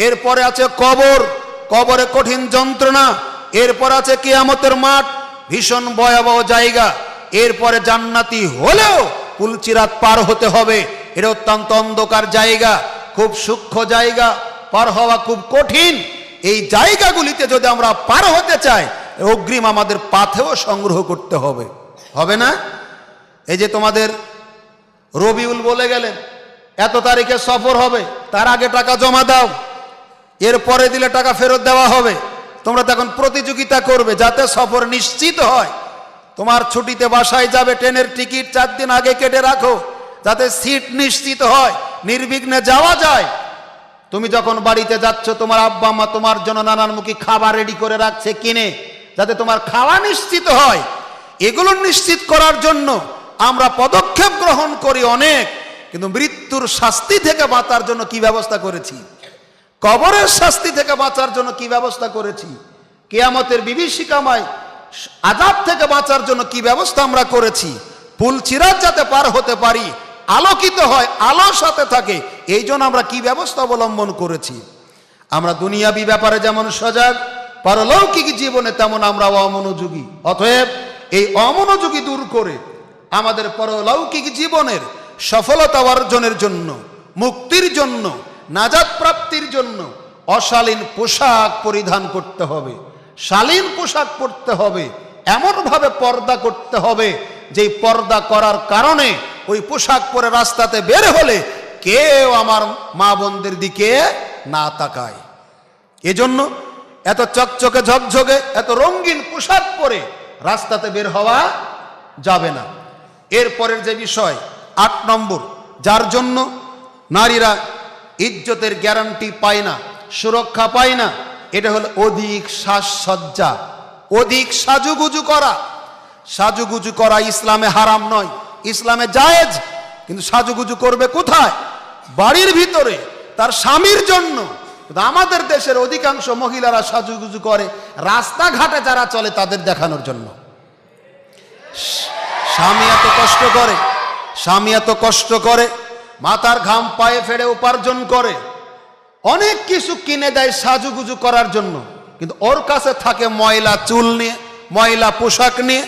এরপরে আছে কবর, কবরে কঠিন যন্ত্রণা, এরপর আছে কিয়ামতের মাঠ, ভীষণ ভয়াবহ জায়গা, এরপরে জান্নাতি হলেও পুলচিরাত পার হতে হবে। এটা অত্যন্ত অন্ধকার জায়গা, খুব সূক্ষ্ম জায়গা, পার হওয়া খুব কঠিন। এই জায়গাগুলিতে যদি আমরা পার হতে চাই, অগ্রিম আমাদের পাথেও সংগ্রহ করতে হবে, হবে না? এই যে তোমাদের রবিউল বলে গেলেন এত তারিখে সফর হবে, তার আগে টাকা জমা দাও, এরপরে দিলে টাকা ফেরত দেওয়া হবে। তোমরা তখন প্রতিযোগিতা করবে যাতে সফর নিশ্চিত হয়। তোমার ছুটিতে বাসায় যাবে, ট্রেনের টিকিট 4 দিন আগে কেটে রাখো যাতে সিট নিশ্চিত হয়, নির্বিঘ্নে যাওয়া যায়। তুমি যখন বাড়িতে যাচ্ছ, তোমার আব্বা মা তোমার জন্য নানানমুখী খাবার রেডি করে রাখছে কিনে, যাতে তোমার খাওয়া নিশ্চিত হয়। এগুলো নিশ্চিত করার জন্য আমরা পদক্ষেপ গ্রহণ করি অনেক, কিন্তু মৃত্যুর শাস্তি থেকে বাঁচার জন্য কি ব্যবস্থা করেছি? কবরের শাস্তি থেকে বাঁচার জন্য কি ব্যবস্থা করেছি? কিয়ামতের বিভীষিকাময় আযাব থেকে বাঁচার জন্য কি ব্যবস্থা আমরা করেছি? পুলচিরাত যাতে পার হতে পারি, আলোকিত হয়, আলোর সাথে থাকে, এই জন্য আমরা কি ব্যবস্থা অবলম্বন করেছি? আমরা দুনিয়াবি ব্যাপারে যেমন সজাগ, পারলৌকিক জীবনে তেমন আমরা অমনোযোগী। অতএব এই অমনোযোগী দূর করে আমাদের পরলৌকিক জীবনের সফলতা অর্জনের জন্য, মুক্তির জন্য, নাজাত প্রাপ্তির জন্য অশালীন পোশাক পরিধান করতে হবে, শালীন পোশাক পরতে হবে, এমনভাবে পর্দা করতে হবে যেই পর্দা করার কারণে ওই পোশাক পরে রাস্তাতে বের হলে কেউ আমার মা বোনদের দিকে না তাকায়। এজন্য এত চকচকে ঝকঝকে এত রঙিন পোশাক পরে রাস্তাতে বের হওয়া যাবে না। এরপরের যে বিষয় 8 নম্বর, যার জন্য নারীরা ইজ্জতের গ্যারান্টি পায় না, সুরক্ষা পায় না, এটা হলো অধিক সাজসজ্জা, অধিক সাজুগুজু করা। সাজুগুজু করা ইসলামে হারাম নয়, ইসলামে জায়েজ, কিন্তু সাজুগুজু করবে কোথায়? বাড়ির ভিতরে তার স্বামীর জন্য। কিন্তু আমাদের দেশের অধিকাংশ মহিলারা সাজুগুজু করে রাস্তাঘাটে যারা চলে তাদের দেখানোর জন্য। স্বামী এত কষ্ট করে, স্বামী এত কষ্ট করে, মাথার ঘাম পায়ে ফেড়ে উপার্জন করে, অনেক কিছু কিনে দেয় সাজুগুজু করার জন্য, কিন্তু ওর কাছে থাকে ময়লা চুল নিয়ে, ময়লা পোশাক নিয়ে,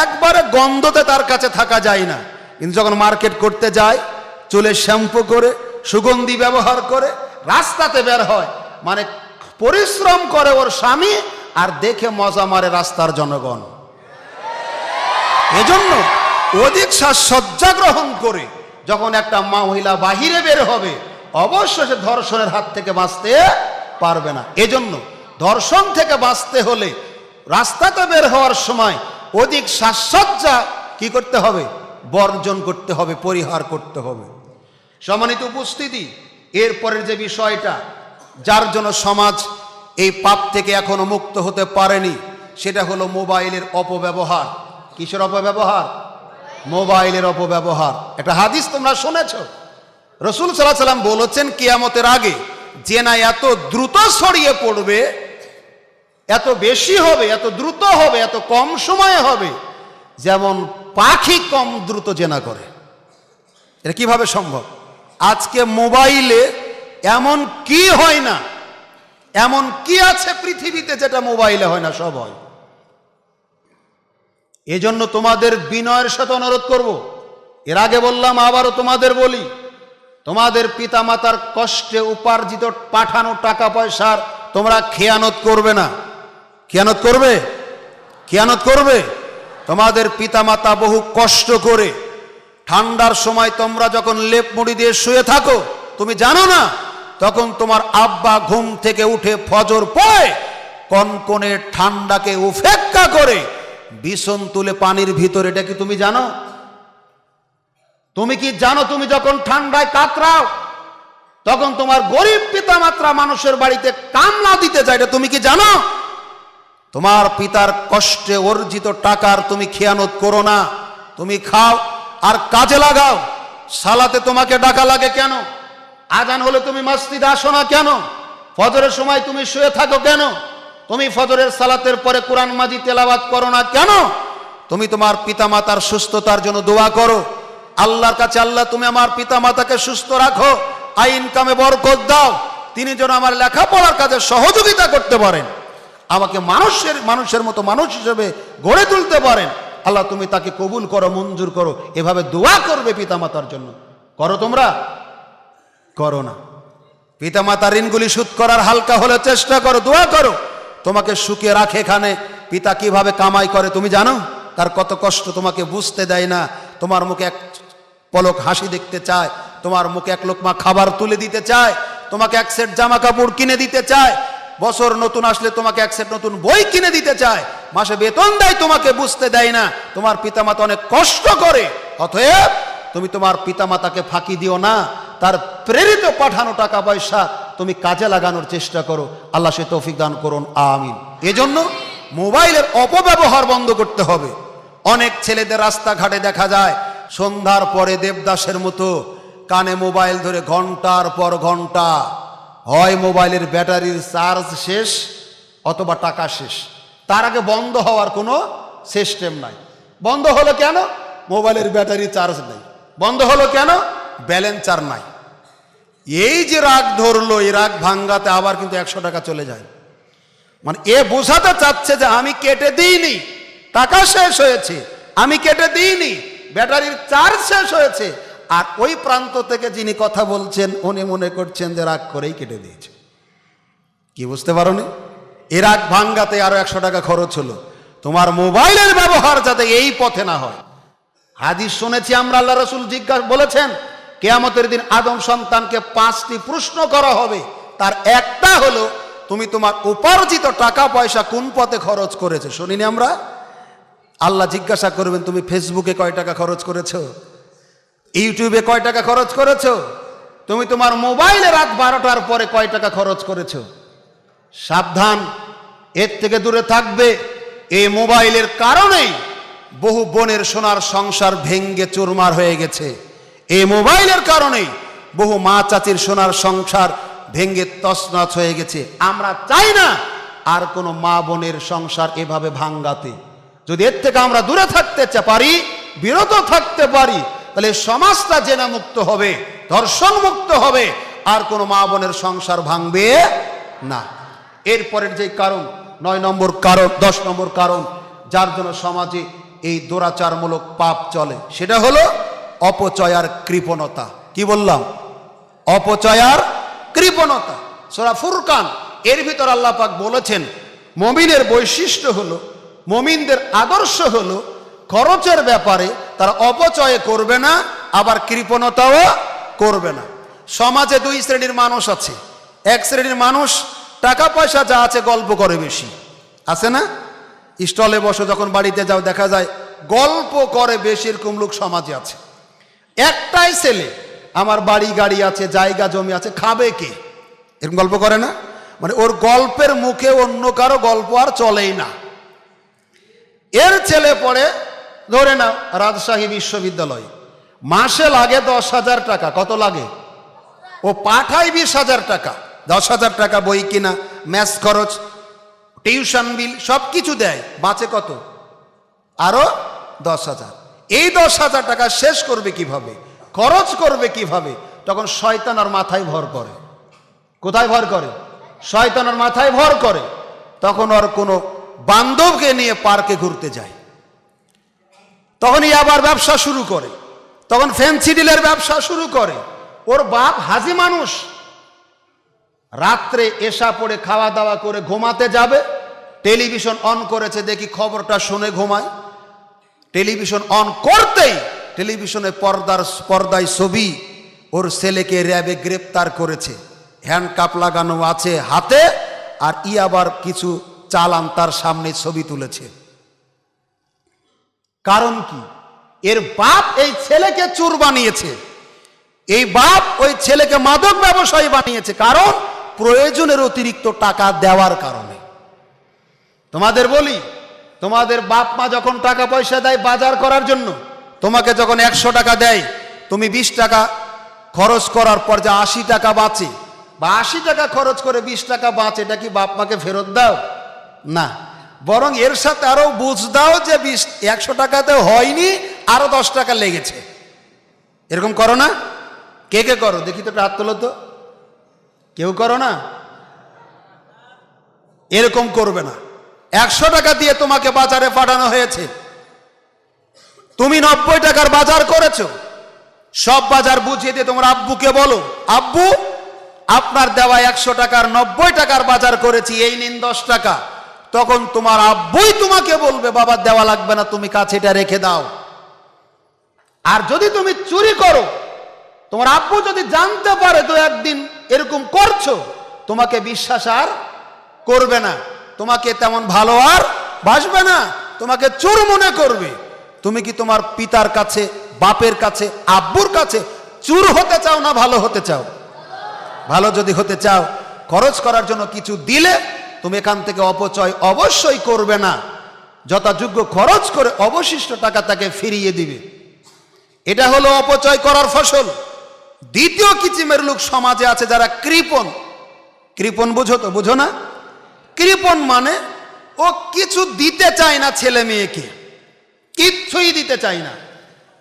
একবারে গন্ধতে তার কাছে থাকা যায় না। কিন্তু যখন মার্কেট করতে যায়, চুলে শ্যাম্পু করে, সুগন্ধি ব্যবহার করে রাস্তাতে বের হয়, মানে পরিশ্রম করে ওর স্বামী, আর দেখে মজা মারে রাস্তার জনগণ। এজন্য অধিক সাজসজ্জা গ্রহণ করে যখন একটা মহিলা বাহিরে বের হবে, অবশ্য সে ধর্ষণের হাত থেকে বাঁচতে পারবে না। এজন্য ধর্ষণ থেকে বাঁচতে হলে রাস্তাতে বের হওয়ার সময় অধিক সাজসজ্জা কি করতে হবে? বর্জন করতে হবে, পরিহার করতে হবে। সম্মানিত উপস্থিতি, এরপরের যে বিষয়টা যার জন্য সমাজ এই পাপ থেকে এখনো মুক্ত হতে পারেনি সেটা হলো মোবাইলের অপব্যবহার। কিসের অপব্যবহার? মোবাইলের অপব্যবহার। একটা হাদিস তোমরা শুনেছ, রাসূল সাল্লাল্লাহু আলাইহি ওয়াসাল্লাম বলেছেন কিয়ামতের আগে জেনা এত দ্রুত ছড়িয়ে পড়বে, এত বেশি হবে, এত দ্রুত হবে, এত কম সময়ে হবে, যেমন পাখি কম দ্রুত জেনা করে। এটা কিভাবে সম্ভব? আজকে মোবাইলে এমন কি হয় না, এমন কি আছে পৃথিবীতে যেটা মোবাইলে হয় না? সব হয়। এজন্য তোমাদের বিনয়ের সাথে অনুরোধ করব, এর আগে বললাম আবারও তোমাদের বলি, তোমাদের পিতামাতার কষ্টে উপার্জিত পাঠানো টাকা পয়সার তোমরা খেয়ানত করবে না। খেয়ানত করবে? খেয়ানত করবে? তোমাদের পিতামাতা বহু কষ্ট করে ঠান্ডার সময় তোমরা যখন লেপ মুড়ি দিয়ে শুয়ে থাকো, তুমি জানো না তখন তোমার আব্বা ঘুম থেকে উঠে ফজর পড়ে কনকনে ঠান্ডাকে উপেক্ষা করে বিছন তুলে পানির ভিতরে, এটা কি তুমি জানো? তুমি কি জানো তুমি যখন ঠান্ডায় কাতরাও তখন তোমার গরিব পিতামাত্রা মানুষের বাড়িতে কামলা দিতে যায়, এটা তুমি কি জানো? তোমার পিতার কষ্টে অর্জিত টাকার তুমি খেয়ানত করো না। তুমি খাও আর কাজে লাগাও। সালাতে তোমাকে ডাকা লাগে কেন? আজান হলে তুমি মসজিদে আসো না কেন? ফজরের সময় তুমি শুয়ে থাকো কেন? তুমি ফজরের সালাতের পরে কোরআন মাজিদ তেলাওয়াত করো না কেন? তুমি তোমার পিতামাতার সুস্থতার জন্য দোয়া করো আল্লাহর কাছে, আল্লাহ তুমি আমার পিতামাতাকে সুস্থ রাখো, আই ইনকামে বরকত দাও, তিনি যেন আমার লেখাপড়ার কাজে সহযোগিতা করতে পারেন, আমাকে মানুষের মতো মানুষ হিসেবে গড়ে তুলতে পারেন। আল্লাহ তুমি তাকে কবুল করো, মঞ্জুর করো। এভাবে দোয়া করবে পিতামাতার জন্য। করো তোমরা? করো না। পিতামাতার ঋণগুলি শোধ করার হালকা হলে চেষ্টা করো, দোয়া করো। তোমাকে সুখে রাখে এখানে। পিতা কিভাবে কামাই করে তুমি জানো? তার কত কষ্ট তোমাকে বুঝতে দেয় না। তোমার মুখে এক পলক হাসি দেখতে চায়, তোমার মুখে এক লোকমা খাবার তুলে দিতে চায়, তোমাকে এক সেট জামা কাপড় কিনে দিতে চায়, বছর নতুন আসলে তোমাকে এক সেট নতুন বই কিনে দিতে চায়, মাসে বেতন দেয়, তোমাকে বুঝতে দেয় না তোমার পিতামাতা অনেক কষ্ট করে। অতএব তুমি তোমার পিতামাতাকে ফাঁকি দিও না, তার প্রেরিত পাঠানো টাকা পয়সা তুমি কাজে লাগানোর চেষ্টা করো। আল্লাহ সে তৌফিক দান করুন, আমিন। এজন্য মোবাইলের অপব্যবহার বন্ধ করতে হবে। অনেক ছেলেদের রাস্তাঘাটে দেখা যায় সন্ধ্যার পরে দেবদাসের মতো কানে মোবাইল ধরে ঘন্টার পর ঘন্টা, হয় মোবাইলের ব্যাটারির চার্জ শেষ অথবা টাকা শেষ, তার আগে বন্ধ হওয়ার কোনো সিস্টেম নাই। বন্ধ হলো কেন? মোবাইলের ব্যাটারি চার্জ নেই। বন্ধ হলো কেন? ব্যালেন্সার নাই। এই যে রাগ ধরলো, এই রাগ ভাঙ্গাতে আবার কিন্তু 100 টাকা চলে যায়। মানে এ বোঝাতে চাচ্ছে যে আমি কেটে দিইনি, টাকা শেষ হয়েছে, আমি কেটে দিইনি, ব্যাটারির চার্জ শেষ হয়েছে। আর ওই প্রান্ত থেকে যিনি কথা বলছেন উনি মনে করছেন যে রাগ করেই কেটে দিয়েছে। কি বুঝতে পারোনি? এ রাগ ভাঙ্গাতে আরো 100 টাকা খরচ হলো। তোমার মোবাইলের ব্যবহার যাতে এই পথে না হয়। হাদিস শুনেছি আমরা, আল্লাহ রাসূল বলেছেন কিয়ামতের দিন আদম সন্তানকে 5টি প্রশ্ন করা হবে। তার একটা হলো তুমি তোমার উপার্জিত টাকা পয়সা কোন পথে খরচ করেছো। শুনিনি আমরা? আল্লাহ জিজ্ঞাসা করবেন তুমি ফেসবুকে কয় টাকা খরচ করেছো, ইউটিউবে কয় টাকা খরচ করেছো, তুমি তোমার মোবাইলে রাত 12টার পরে কয় টাকা খরচ করেছো। সাবধান, এর থেকে দূরে থাকবে। এই মোবাইলের কারণেই বহু বোনের সোনার সংসার ভেঙ্গে চুরমার হয়ে গেছে। এই মোবাইলের কারণেই বহু মা চাচির সোনার সংসার ভেঙ্গে তছনছ হয়ে গেছে। আমরা চাই না আর কোনো মা বোনের সংসার এভাবে ভাঙ্গাতে। যদি এর থেকে আমরা দূরে থাকতে পারি, বিরত থাকতে পারি, তাহলে সমাজটা জেনা মুক্ত হবে, ধর্ষণ মুক্ত হবে, আর কোনো মা বোনের সংসার ভাঙবে না। এরপরের যে কারণ 9 নম্বর কারণ, 10 নম্বর কারণ যার জন্য সমাজে এই দুরাচারমূলক পাপ চলে, সেটা হলো অপচয় আর কৃপণতা। কি বললাম? অপচয় আর কৃপণতা। সূরা ফুরকান এর ভিতর আল্লাহ পাক বলেছেন মুমিনের বৈশিষ্ট্য হলো, মুমিনদের আদর্শ হলো খরচের ব্যাপারে তারা অপচয় করবে না, আবার কৃপণতাও করবে না। সমাজে 2 শ্রেণীর মানুষ আছে। এক শ্রেণীর মানুষ টাকা পয়সা যা আছে গল্প করে বেশি, আছে না? স্টলে বসে যখন বাড়িতে যাও দেখা যায় গল্প করে বেশি, এরকম লোক সমাজে আছে। একটাই ছেলে, আমার বাড়ি গাড়ি আছে, জায়গা জমি আছে, খাবে কে? এরকম গল্প করে না? মানে ওর গল্পের মুখে অন্য কারো গল্প আর চলেই না। এর ছেলে পড়ে ধরে নাও রাজশাহী বিশ্ববিদ্যালয়, মাসে লাগে 10,000 টাকা। কত লাগে? ও পাঠায় 20,000 টাকা। 10,000 টাকা বই কিনা, ম্যাচ খরচ, টিউশন বিল সব কিছু দেয়, বাঁচে কত? আরো 10,000। এই 10,000 টাকা শেষ করবে কিভাবে, খরচ করবে কিভাবে? তখন শয়তান আর মাথায় ভর করে। কোথায় ভর করে? শয়তানের মাথায় ভর করে। তখন ওর কোনো বান্ধবকে নিয়ে পার্কে ঘুরতে যায়, তখনই আবার ব্যবসা শুরু করে, তখন ফ্যান্সি ডিলের ব্যবসা শুরু করে। ওর বাপ হাজি মানুষ, রাত্রে এশা পড়ে খাওয়া দাওয়া করে ঘুমাতে যাবে, টেলিভিশন অন করেছে, দেখি খবরটা শুনে ঘুমায়। টেলিভিশন অন করতেই টেলিভিশনে পর্দায় ছবি, ওর ছেলেকে র্যাবে গ্রেপ্তার করেছে, হ্যান্ডকাপ লাগানো আছে হাতে, আর আবার কিছু চালান তার সামনে ছবি তুলেছে। কারণ কি? এর বাপ এই ছেলেকে চোর বানিয়েছে, এই বাপ ওই ছেলেকে মাদক ব্যবসায়ী বানিয়েছে। কারণ প্রয়োজনের অতিরিক্ত টাকা দেওয়ার কারণে। তোমাদের বলি, তোমাদের বাপ মা যখন টাকা পয়সা দেয় বাজার করার জন্য, তোমাকে যখন 100 টাকা দেয়, তুমি 20 টাকা খরচ করার পর যে 80 টাকা বাঁচে, বা 80 টাকা খরচ করে 20 টাকা বাঁচে, এটা কি বাপ মাকে ফেরত দাও? না, বরং এর সাথে আরো বুঝ দাও যে 100 টাকাতে হয়নি, আরো 10 টাকা লেগেছে। এরকম করো না? কে কে করো দেখি তো, হাত তোলো তো। কেউ করো না? এরকম করবে না। 100 টাকা দিয়ে তোমাকে বাজারে পাঠানো হয়েছে, তুমি 90 টাকার বাজার করেছো, সব বাজার বুঝিয়ে দিয়ে তোমার আব্বুকে বলো, আব্বু আপনার দেওয়া 100 টাকার 90 টাকার বাজার করেছি, এই নিন 10 টাকা। তখন তোমার আব্বুই তোমাকে বলবে, বাবা দেওয়া লাগবে না, তুমি কাছে এটা রেখে দাও। আর যদি তুমি চুরি করো, তোমার আব্বু যদি জানতে পারে তো একদিন এরকম করছো, তোমাকে বিশ্বাস আর করবে না, তোমাকে তেমন ভালো আর বাসবে না, তোমাকে চোর মনে করবে। তুমি কি তোমার পিতার কাছে, বাপের কাছে, আব্বুর কাছে চোর হতে চাও না ভালো হতে চাও? ভালো যদি হতে চাও, খরচ করার জন্য কিছু দিলে তুমি এখান থেকে অপচয় অবশ্যই করবে না, যথাযোগ্য খরচ করে অবশিষ্ট টাকা তাকে ফিরিয়ে দিবে। এটা হলো অপচয় করার ফসল। দ্বিতীয় কিচিমের লোক সমাজে আছে যারা কৃপণ। কৃপণ বুঝো তো? বুঝো না? কৃপণ মানে ও কিছু দিতে চায় না ছেলে মেয়েকে, কিচ্ছুই দিতে চায় না।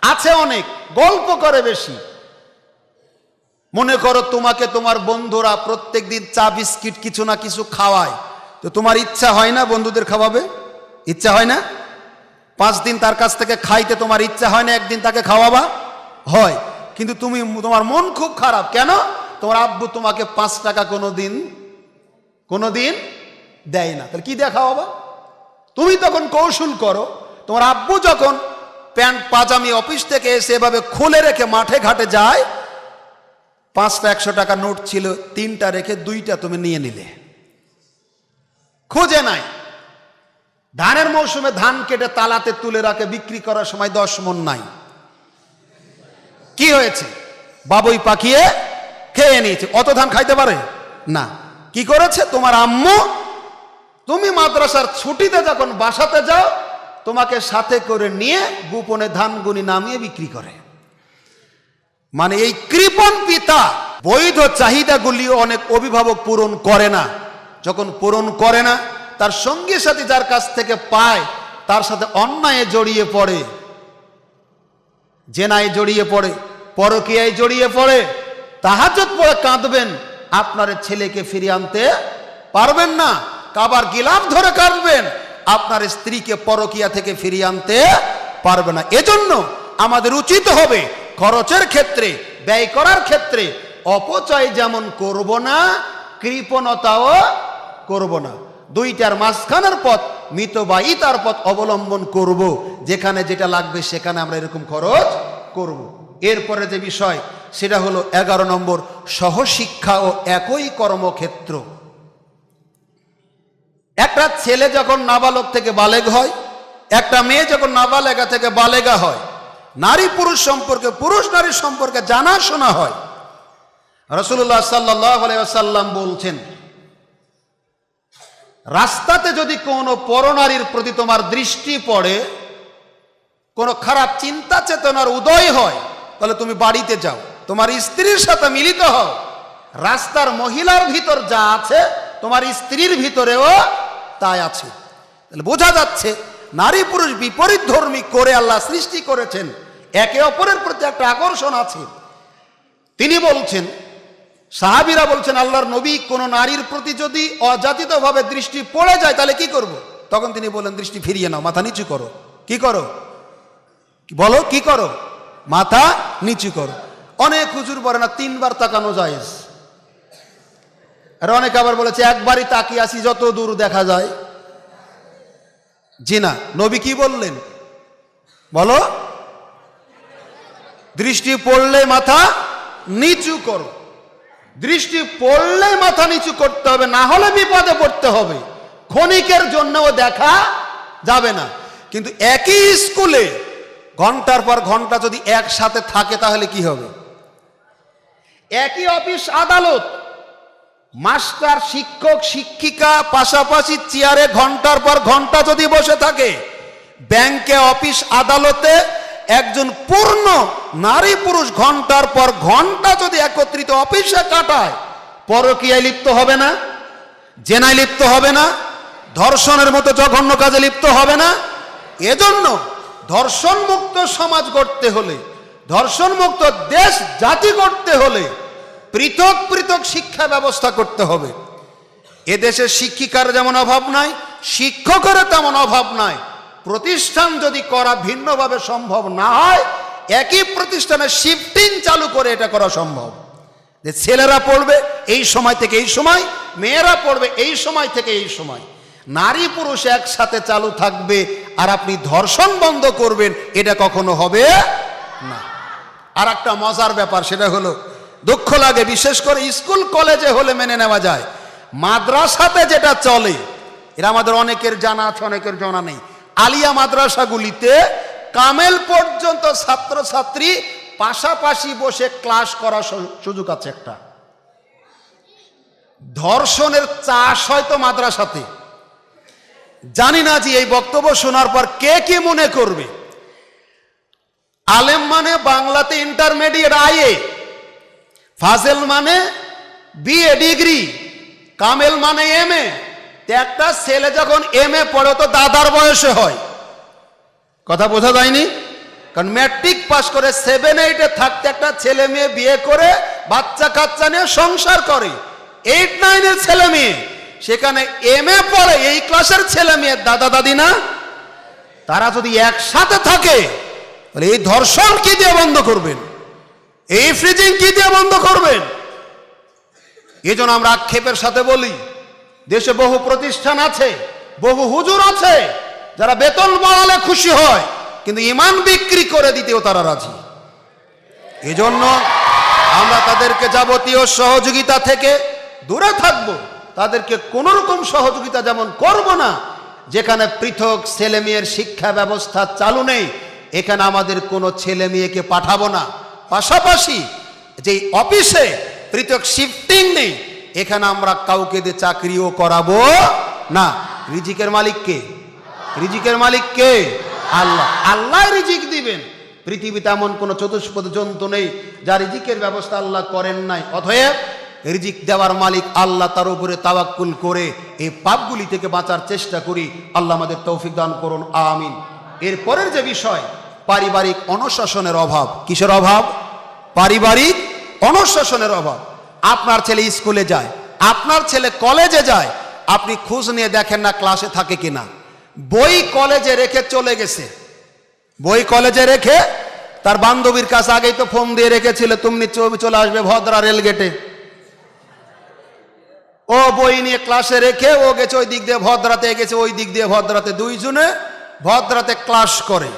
আছে অনেক, গল্প করে বেশি। মনে করো তোমাকে তোমার বন্ধুরা প্রত্যেক দিন চা বিস্কিট কিছু না কিছু খাওয়ায়, তো তোমার ইচ্ছা হয় না বন্ধুদের খাওয়াবে? ইচ্ছা হয় না? 5 দিন তার কাছ থেকে খাইতে তোমার ইচ্ছা হয় না, একদিন তাকে খাওয়াবা? হয়। কিন্তু তোমার মন খুব খারাপ, কেন? তোমার আব্বু তোমাকে 5 টাকা কোনোদিন দেয় না, তাহলে কি দিয়ে খাওয়াবা? তুমি তখন কৌশল করো, তোমার আব্বু যখন প্যান্ট পাজামি অফিস থেকে এসে এভাবে খুলে রেখে মাঠে ঘাটে যায়, 5টা 100 টাকা নোট ছিল, 3টা রেখে 2টা তুমি নিয়ে নিলে। খুঁজে নাই। ধানের মৌসুমে ধান কেটে তালাতে তুলে রাখে, বিক্রি করার সময় 10 মণ নাই। কি হয়েছে? বাবুই পাকিয়ে খেয়ে নিয়েছে। অত ধান খাইতে পারে না। কি করেছে তোমার আম্মু? তুমি মাদ্রাসার ছুটিতে যখন বাসাতে যাও, তোমাকে সাথে করে নিয়ে গোপনে ধানগুনি নামিয়ে বিক্রি করে। মানে এই কৃপণ পিতা বৈধ চাহিদাগুলিও অনেক অভিভাবক পূরণ করে না। যখন পূরণ করে না, তার সঙ্গী সাথী যার কাছ থেকে পায় তার সাথে অন্যায়ে জড়িয়ে পড়ে, জেনায় জড়িয়ে পড়ে, পরকীয়ায় জড়িয়ে পড়ে। তাহাজ্জুদ পড়ে কাঁদবেন, আপনার ছেলেকে ফিরিয়ে আনতে পারবেন না। কাবার গিলাফ ধরে কাঁদবেন, আপনার স্ত্রীকে পরকীয়া থেকে ফিরিয়ে আনতে পারবে না। এজন্য আমাদের উচিত হবে খরচের ক্ষেত্রে, ব্যয় করার ক্ষেত্রে অপচয় যেমন করব না, কৃপণতাও করব না। দুইটার মাঝখানের পথ, মিতব্যয়িতার পথ অবলম্বন করব। যেখানে যেটা লাগবে সেখানে আমরা এরকম খরচ করব। এরপরে যে বিষয়, সেটা হলো 11 নম্বর, সহশিক্ষা ও একই কর্মক্ষেত্র। একটা ছেলে যখন নাবালক থেকে বালেগ হয়, একটা মেয়ে যখন নাবালেগা থেকে বালেগা হয়, নারী পুরুষ সম্পর্কে, পুরুষ নারী সম্পর্কে জানাশোনা হয়। রাসূলুল্লাহ সাল্লাল্লাহু আলাইহি ওয়াসাল্লাম বলছেন, রাস্তাতে যদি কোনো পরনারীর প্রতি তোমার দৃষ্টি পড়ে, কোনো খারাপ চিন্তা চেতনার উদয় হয়, তাহলে তুমি বাড়িতে যাও, তোমার স্ত্রীর সাথে মিলিত হও। রাস্তার মহিলার ভিতর যা আছে তোমার স্ত্রীর ভিতরেও তাই আছে। তাহলে বোঝা যাচ্ছে নারী পুরুষ বিপরীত ধর্মী করে আল্লাহ সৃষ্টি করেছেন, একে অপরের প্রতি একটা আকর্ষণ আছে। তিনি বলছেন, সাহাবীরা বলছেন, আল্লাহর নবী, কোন নারীর প্রতি যদি অযাচিতভাবে দৃষ্টি পড়ে যায় তাহলে কি করব? তখন তিনি বলেন, দৃষ্টি ফিরিয়ে নাও, মাথা নিচু করো। কি করো? বলো, কি করো? মাথা নিচু করো। অনেক হুজুর বলে না 3 বার তাকানো জায়েজ, আর অনেকে আবার বলেছে একবারই তাকিয়ে আসি যত দূর দেখা যায়। জি না, নবী কি বললেন বলো? দৃষ্টি পড়লে মাথা নিচু করো। দৃষ্টি পড়লে মাথা নিচু করতে হবে, না হলে বিপদে পড়তে হবে। ক্ষণিকের জন্যও দেখা যাবে না। কিন্তু একই স্কুলে ঘন্টার পর ঘন্টা যদি একসাথে থাকে তাহলে কি হবে? একই অফিস আদালত, মাস্টার শিক্ষক শিক্ষিকা পাশাপাশি চেয়ারে ঘন্টার পর ঘন্টা যদি বসে থাকে, ব্যাংকে অফিস আদালতে একজন পূর্ণ নারী পুরুষ ঘন্টার পর ঘন্টা যদি একত্রিত অফিসে কাটায়, পরকীয়ায় লিপ্ত হবে না? জেনায় লিপ্ত হবে না? ধর্ষণের মতো জঘন্য কাজে লিপ্ত হবে না? এজন্য ধর্ষণ মুক্ত সমাজ গড়তে হলে, ধর্ষণ মুক্ত দেশ জাতি গড়তে হলে পৃথক পৃথক শিক্ষা ব্যবস্থা করতে হবে। এদেশে শিক্ষিকার যেমন অভাব নাই, শিক্ষকের তেমন অভাব নাই। প্রতিষ্ঠান যদি করা ভিন্নভাবে সম্ভব না হয়, একই প্রতিষ্ঠানে শিফটিং চালু করে এটা করা সম্ভব। যে ছেলেরা পড়বে এই সময় থেকে এই সময়, মেয়েরা পড়বে এই সময় থেকে এই সময়, নারী পুরুষ একসাথে চালু থাকবে, আর আপনি ধর্ষণ বন্ধ করবেন, এটা কখনো হবে না। আর একটা মজার ব্যাপার, সেটা হলো, দুঃখ লাগে, বিশেষ করে স্কুল কলেজে হলে মেনে নেওয়া যায়, মাদ্রাসাতে যেটা চলে, এরা আমাদের অনেকের জানা আছে, অনেকের জানা নেই। আলিয়া মাদ্রাসাগুলিতে কামেল পর্যন্ত ছাত্রছাত্রী পাশাপাশি বসে ক্লাস করার সুযোগ আছে। একটা ধর্ষণের চাষ হয়তো মাদ্রাসাতে, জানি না যে এই বক্তব্য শোনার পর কে কি মনে করবে। আলেম মানে বাংলাতে ইন্টারমিডিয়েট আইএ, ফাজেল মানে বিএ ডিগ্রি, কামেল মানে এমএ। একটা ছেলে যখন এমএ পড়ে তো দাদার বয়সে হয়, কথা বোঝা যায়নি? কারণ ম্যাট্রিক পাস করে 7-8-এ থাকতে একটা ছেলে মেয়ে বিয়ে করে বাচ্চা কাচ্চা নিয়ে সংসার করে। 8-9-এর ছেলে মেয়ে সেখানে এমএ পড়ে, এই ক্লাসের ছেলে মেয়ে দাদা দাদি না? তারা যদি একসাথে থাকে তাহলে এই ধর্ষণ কি দিয়ে বন্ধ করবেন? এই ফ্রিজিং কি দিয়ে বন্ধ করবেন? এই জন্য আমরা আক্ষেপের সাথে বলি, দেশে বহু প্রতিষ্ঠান আছে, বহু হুজুর আছে, যারা বেতন বাড়ালে খুশি হয়, কিন্তু ঈমান বিক্রি করে দিতেও তারা রাজি। এজন্য আমরা তাদেরকে যাবতীয় সহযোগিতা থেকে দূরে থাকব, তাদেরকে কোন রকম সহযোগিতা যেমন করব না। যেখানে পৃথক ছেলে মেয়ের শিক্ষা ব্যবস্থা চালু নেই, এখানে আমাদের কোনো ছেলে মেয়েকে পাঠাবো না। পাশাপাশি যে অফিসে পৃথক শিফটিং নেই, এখানে আমরা কাউকে দিয়ে চাকরিও করাবো না। রিজিকের মালিক কে? রিজিকের মালিক কে? আল্লাহ। আল্লাহ রিজিক দিবেন। পৃথিবীতে এমন কোন চতুষ্পদ জন্তু নেই যা রিজিকের ব্যবস্থা আল্লাহ করেন নাই। অতএব রিজিক দেওয়ার মালিক আল্লাহ, তার উপরে তাওয়াক্কুল করে এই পাপগুলি থেকে বাঁচার চেষ্টা করি। আল্লাহ আমাদের তৌফিক দান করুন, আমিন। এরপরের যে বিষয়, পারিবারিক অনুশাসনের অভাব। কিসের অভাব? পারিবারিক অনুশাসনের অভাব। আপনার ছেলে স্কুলে যায়, আপনার ছেলে কলেজে যায়, আপনি খোঁজ নিয়ে দেখেন না ক্লাসে থাকে কিনা। বই কলেজে রেখে চলে গেছে, বই কলেজে রেখে তার বান্ধবীর কাছে আগেই তো ফোন দিয়ে রেখেছিল, তুমি চলে আসবে ভদ্রা রেলগেটে। ও বই নিয়ে ক্লাসে রেখে ও গেছে ওই দিক দিয়ে ভদ্রাতে, গেছে ওই দিক দিয়ে ভদ্রাতে, দুইজনে ভদ্রাতে ক্লাস করে।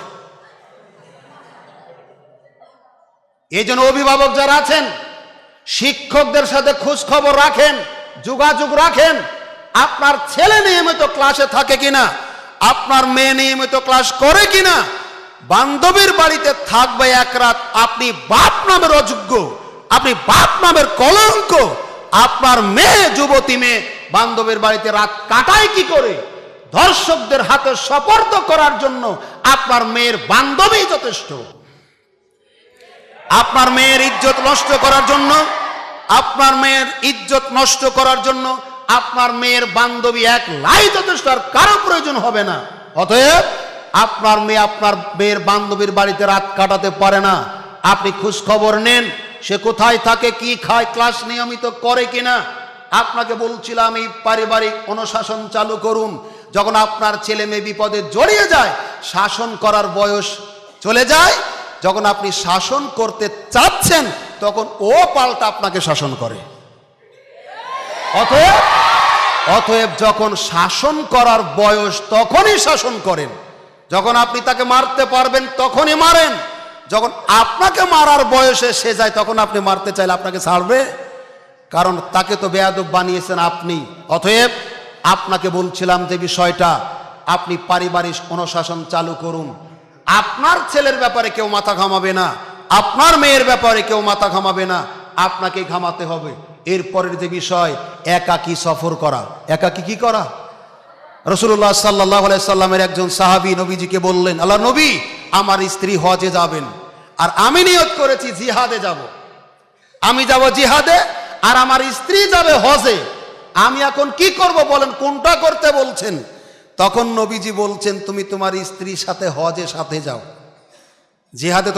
এই জন্য অভিভাবক যারা আছেন, শিক্ষকদের সাথে খোঁজ খবর রাখেন, যোগাযোগ রাখেন। আপনার ছেলে নিয়মিত ক্লাসে থাকে কিনা, আপনার মেয়ে নিয়মিত ক্লাস করে কিনা। বান্ধবীর বাড়িতে থাকবে এক রাত, আপনি বাপ নামের অযোগ্য, আপনি বাপ নামের কলঙ্ক। আপনার মেয়ে, যুবতী মেয়ে বান্ধবীর বাড়িতে রাত কাটায় কি করে? ধর্ষকদের হাতে সোপর্দ করার জন্য আপনার মেয়ের বান্ধবী যথেষ্ট। আপনার মেয়ের ইজ্জত নষ্ট করার জন্য, আপনার মেয়ের ইজ্জত নষ্ট করার জন্য আপনার মেয়ের বান্ধবী একলাই যথেষ্ট, আর কারো প্রয়োজন হবে না। অতএব আপনার মেয়ে আপনার মেয়ের বান্ধবীর বাড়িতে রাত কাটাতে পারে না। আপনি খোঁজ খবর নেন, সে কোথায় থাকে, কি খায়, ক্লাস নিয়মিত করে কিনা। আপনাকে বলছিলাম এই পারিবারিক অনুশাসন চালু করুন। যখন আপনার ছেলে মেয়ে বিপদে জড়িয়ে যায়, শাসন করার বয়স চলে যায়, যখন আপনি শাসন করতে চাচ্ছেন তখন ও পাল্টা আপনাকে শাসন করে। অতএব যখন শাসন করার বয়স তখনই শাসন করেন। যখন আপনি তাকে মারতে পারবেন তখনই মারেন। যখন আপনাকে মারার বয়সে সে যায় তখন আপনি মারতে চাইলে আপনাকে ছাড়বে? কারণ তাকে তো বেয়াদব বানিয়েছেন আপনি। অতএব আপনাকে বলছিলাম যে বিষয়টা, আপনি পারিবারিক অনুশাসন চালু করুন। আপনার ছেলের ব্যাপারে কেউ মাথা ঘামাবে না, আপনার মেয়ের ব্যাপারে কেউ মাথা ঘামাবে না, আপনাকে ঘামাতে হবে। এরপরের যে বিষয়, একাকী সফর করা। একাকী কি করা? রাসূলুল্লাহ সাল্লাল্লাহু আলাইহি সাল্লামের একজন সাহাবী নবীজিকে বললেন, আল্লাহ নবী, আমার স্ত্রী হজে যাবেন আর আমি নিয়ত করেছি জিহাদে যাব। আমি যাব জিহাদে আর আমার স্ত্রী যাবে হজে। আমি এখন কি করব বলেন, কোনটা করতে বলছেন? তখন নবীজি বলছেন, তুমি তোমার স্ত্রীর সাথে হজে সাথে যাও। জিহাদে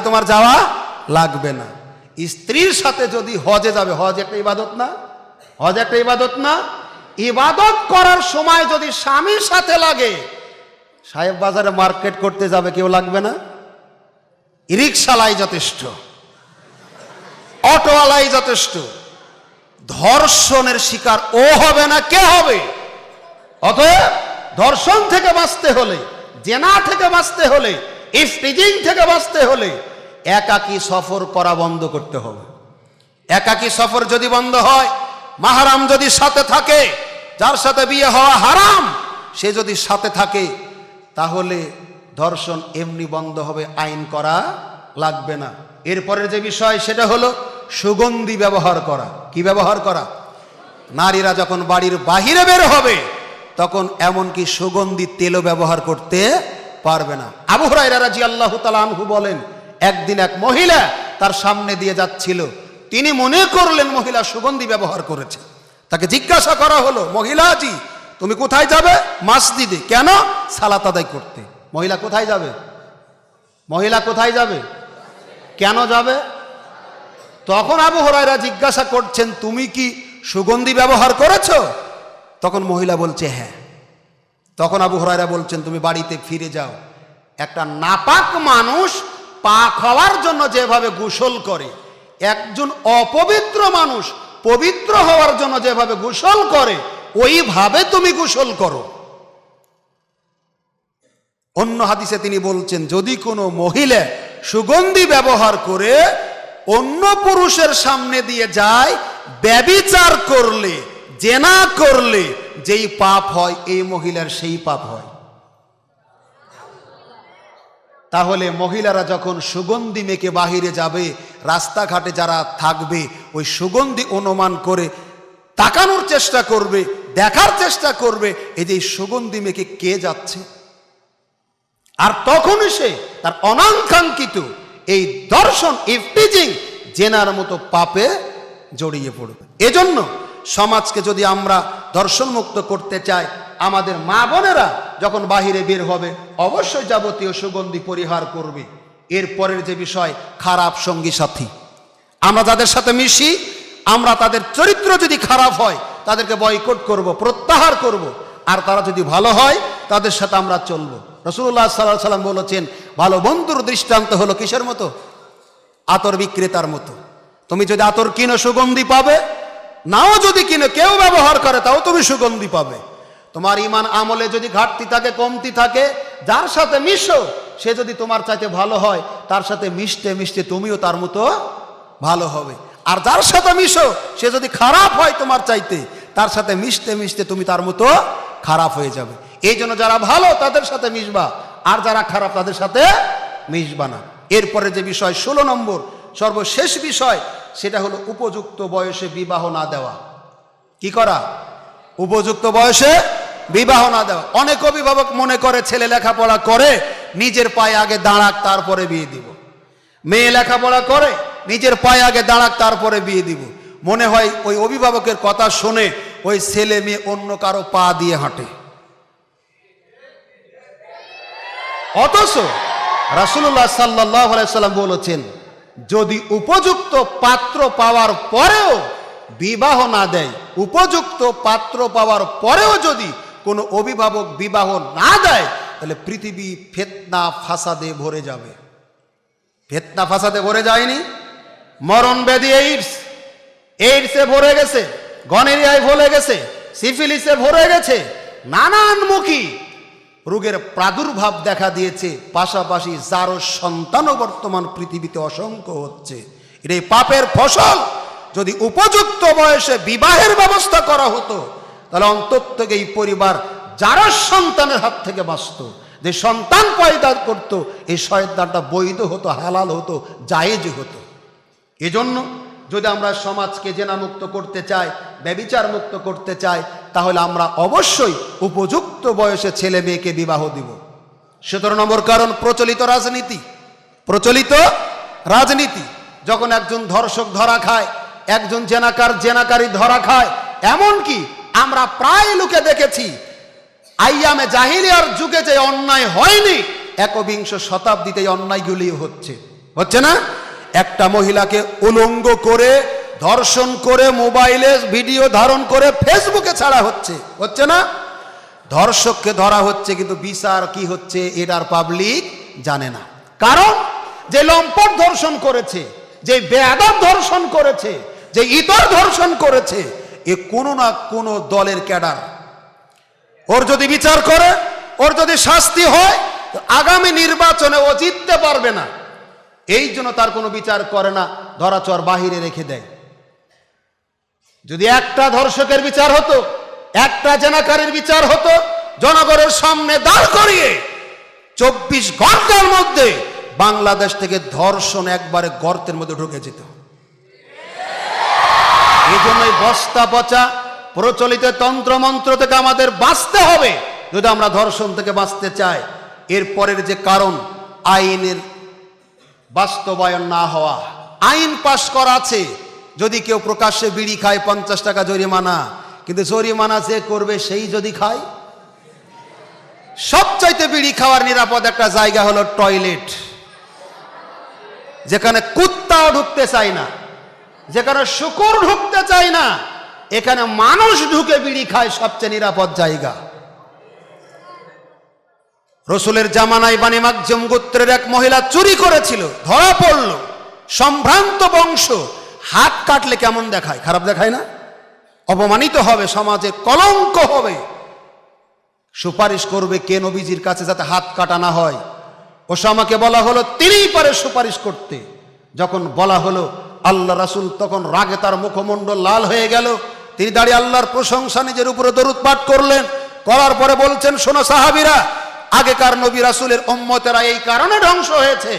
তোমার যাওয়া লাগবে না। স্ত্রীর সাথে যদি হজে যাবে, হজ একটা ইবাদত না? হজ একটা ইবাদত না? ইবাদত করার সময় যদি স্বামীর সাথে লাগে, সাহেব বাজারে মার্কেট করতে যাবে কেউ লাগবে না? রিক্সালাই যথেষ্ট, অটোওয়ালাই যথেষ্ট। ধর্ষণের শিকার ও হবে না, কে হবে? অতএব ধর্ষণ থেকে বাঁচতে হলে, জেনা থেকে বাঁচতে হলে, ইফটিজিং থেকে বাঁচতে হলে একাকী সফর করা বন্ধ করতে হবে। একাকী সফর যদি বন্ধ হয়, মাহরাম যদি সাথে থাকে, যার সাথে বিয়ে হওয়া হারাম সে যদি সাথে থাকে, তাহলে ধর্ষণ এমনি বন্ধ হবে, আইন করা লাগবে না। এরপরের যে বিষয় সেটা হলো সুগন্ধি ব্যবহার করা। কি ব্যবহার করা? নারীরা যখন বাড়ির বাহিরে বের হবে তখন এমনকি সুগন্ধি তেলও ব্যবহার করতে পারবে না। আবু হুরায়রা রাদিয়াল্লাহু তাআলা আনহু বলেন, একদিন এক মহিলা তার সামনে দিয়ে যাচ্ছিল, তিনি মনে করলেন মহিলা সুগন্ধি ব্যবহার করেছে। তাকে জিজ্ঞাসা করা হলো, মহিলাজি তুমি কোথায় যাবে? মসজিদে। কেন? সালাত আদায় করতে। মহিলা কোথায় যাবে? মহিলা কোথায় যাবে? কেন যাবে? তখন আবু হুরায়রা জিজ্ঞাসা করছেন, তুমি কি সুগন্ধি ব্যবহার করেছো? তখন মহিলা বলছে হ্যাঁ। তখন আবু হুরায়রা বলছেন, তুমি বাড়িতে ফিরে যাও। একটা নাপাক মানুষ পাক হওয়ার জন্য যেভাবে গোসল করে, একজন অপবিত্র মানুষ পবিত্র হওয়ার জন্য যেভাবে গোসল করে, ওইভাবে তুমি গোসল করো। অন্য হাদিসে তিনি বলছেন, যদি কোনো মহিলা সুগন্ধি ব্যবহার করে অন্য পুরুষের সামনে দিয়ে যায়, ব্যভিচার করলে, জেনা করলে যেই পাপ হয়, এই মহিলার সেই পাপ হয়। তাহলে মহিলারা যখন সুগন্ধি মেখে বাহিরে যাবে, রাস্তাঘাটে যারা থাকবে ওই সুগন্ধি অনুমান করে তাকানোর চেষ্টা করবে, দেখার চেষ্টা করবে এই যে সুগন্ধি মেখে কে যাচ্ছে। আর তখনই সে তার অনাকাঙ্ক্ষিত এই দর্শন, ইফটিজিং, জেনার মতো পাপে জড়িয়ে পড়বে। এজন্য সমাজকে যদি আমরা দর্শন মুক্ত করতে চাই, আমাদের মা বোনেরা যখন বাহিরে বের হবে অবশ্যই যাবতীয় সুগন্ধি পরিহার করবে। এরপরের যে বিষয়, খারাপ সঙ্গী সাথী। আমরা যাদের সাথে মিশি, আমরা তাদের চরিত্র যদি খারাপ হয় তাদেরকে বয়কট করব, প্রত্যাহার করব। আর তারা যদি ভালো হয় তাদের সাথে আমরা চলবো। রাসূলুল্লাহ সাল্লাল্লাহু আলাইহি সাল্লাম বলেছেন, ভালো বন্ধুর দৃষ্টান্ত হলো কিসের মতো? আতর বিক্রেতার মতো। তুমি যদি আতর কিনো সুগন্ধি পাবে, নাও যদি কিনো কেউ ব্যবহার করে তাও তুমি সুগন্ধি পাবে। তোমার ঈমান আমলে যদি ঘাটতি থাকে, কমতি থাকে, যার সাথে মিশো সে যদি তোমার চাইতে ভালো হয়, তার সাথে মিশতে মিশতে তুমিও তার মতো ভালো হবে। আর যার সাথে মিশো সে যদি খারাপ হয় তোমার চাইতে, তার সাথে মিশতে মিশতে তুমি তার মতো খারাপ হয়ে যাবে। এই জন্য যারা ভালো তাদের সাথে মিশবা, আর যারা খারাপ তাদের সাথে মিশবা না। এরপরে যে বিষয় 16 নম্বর সর্বশেষ বিষয়, সেটা হলো উপযুক্ত বয়সে বিবাহ না দেওয়া। কি করা? উপযুক্ত বয়সে বিবাহ না দেওয়া। অনেক অভিভাবক মনে করে ছেলে লেখাপড়া করে নিজের পায়ে আগে দাঁড়াক তারপরে বিয়ে দিব, মেয়ে লেখাপড়া করে নিজের পায়ে আগে দাঁড়াক তারপরে বিয়ে দিব। মনে হয় ওই অভিভাবকের কথা শুনে ওই ছেলে মেয়ে অন্য কারো পা দিয়ে হাঁটে। অথচ রাসূলুল্লাহ সাল্লাল্লাহু আলাইহি সাল্লাম বলেছেন, যদি উপযুক্ত পাত্র পাওয়ার পরেও বিবাহ না দেয়, উপযুক্ত পাত্র পাওয়ার পরেও যদি কোনো অভিভাবক বিবাহ না দেয়, তাহলে পৃথিবী ফিতনা ফাসাদে ভরে যাবে। ফিতনা ফাসাদে ভরে যায়নি? মরণ ব্যাধি এইডসে ভরে গেছে, গনেরিয়ায় ভরে গেছে, সিফিলিসে ভরে গেছে, নানানমুখী রোগের প্রাদুর্ভাব দেখা দিয়েছে। পাশাপাশি যারও সন্তানও বর্তমান পৃথিবীতে অসংখ্য হচ্ছে। এটাই পাপের ফসল। যদি উপযুক্ত বয়সে বিবাহের ব্যবস্থা করা হতো, তাহলে অন্তত এই পরিবার যারা সন্তানের হাত থেকে বাঁচত, যে সন্তান পয়দা করত, এই সন্তানটা বৈধ হতো, হালাল হতো, জায়েজ হতো। এজন্য যদি আমরা সমাজকে জেনামুক্ত করতে চাই, ব্যভিচার মুক্ত করতে চাই, তাহলে আমরা অবশ্যই উপযুক্ত বয়সে ছেলে মেয়েকে বিবাহ দিব। 17 নম্বর কারণ প্রচলিত রাজনীতি। যখন একজন ধর্ষক ধরা খায়, একজন জেনাকারী ধরা খায়, এমনকি আমরা প্রায় লোকে দেখেছি আইয়ামে জাহিলিয়ার যুগে যে অন্যায় হয়নি, একবিংশ শতাব্দীতে অন্যায়গুলি হচ্ছে না? একটা মহিলাকে উলঙ্গ করে ধর্ষণ করে মোবাইলে ভিডিও ধারণ করে ফেসবুকে ছাড়া হচ্ছে না? ধর্ষককে ধরা হচ্ছে, কিন্তু বিচার কি হচ্ছে এটার পাবলিক জানে না। কারণ যে লম্পট ধর্ষণ করেছে, যে বেয়াদব ধর্ষণ করেছে, যে ইতর ধর্ষণ করেছে, এ কোনো না কোনো দলের ক্যাডার। ওর যদি বিচার করে, ওর যদি শাস্তি হয়, আগামী নির্বাচনে ও জিততে পারবে না। এই জন্য তার কোনো বিচার করে না, ধরাচর বাহিরে রেখে দেয়। যদি একটা ধর্ষকের বিচার হতো, একটা জেনাকারীর বিচার হতো, জনগণের সামনে দাঁড় করিয়ে 24 ঘন্টার মধ্যে বাংলাদেশ থেকে ধর্ষণ একবারে গর্তের মধ্যে ঢুকে যেত। এই জন্যই বস্তা পচা প্রচলিত তন্ত্রমন্ত্র থেকে আমাদের বাঁচতে হবে যদি আমরা ধর্ষণ থেকে বাঁচতে চাই। এরপরের যে কারণ, আইনের বাস্তবায়ন না হওয়া। আইন পাশ করা আছে, যদি কেউ প্রকাশ্যে বিড়ি খায় 50 টাকা জরিমানা, কিন্তু জরিমানা যে করবে সেই যদি খায়। সবচাইতে বিড়ি খাওয়ার নিরাপদ একটা জায়গা হলো টয়লেট, যেখানে কুত্তাও ঢুকতে চায় না, যেখানে শুকুর ঢুকতে চায় না, এখানে মানুষ ঢুকে বিড়ি খায়, সবচেয়ে নিরাপদ জায়গা। রসুলের জামানায় বানি মাকজুম গোত্রের এক মহিলা চুরি করেছিল, ধরা পড়ল। সম্ভ্রান্ত বংশ, হাত কাটলে কেমন দেখায়? খারাপ দেখায় না? অপমানিত হবে, সমাজে কলঙ্ক হবে। সুপারিশ করবে কে নবীজির কাছে যাতে হাত কাটা না হয়? ওসামাকে বলা হলো, তিনিই পারে সুপারিশ করতে। যখন বলা হলো, আল্লাহ রাসূল তখন রাগে তার মুখমণ্ডল লাল হয়ে গেল। তিনি দাঁড়িয়ে আল্লাহর প্রশংসা, নিজের উপরে দরুদ পাঠ করলেন। করার পরে বলছেন, শোনো সাহাবীরা, আগেকার নবী রাসূলের উম্মতেরা এই কারণে ধ্বংস হয়েছে,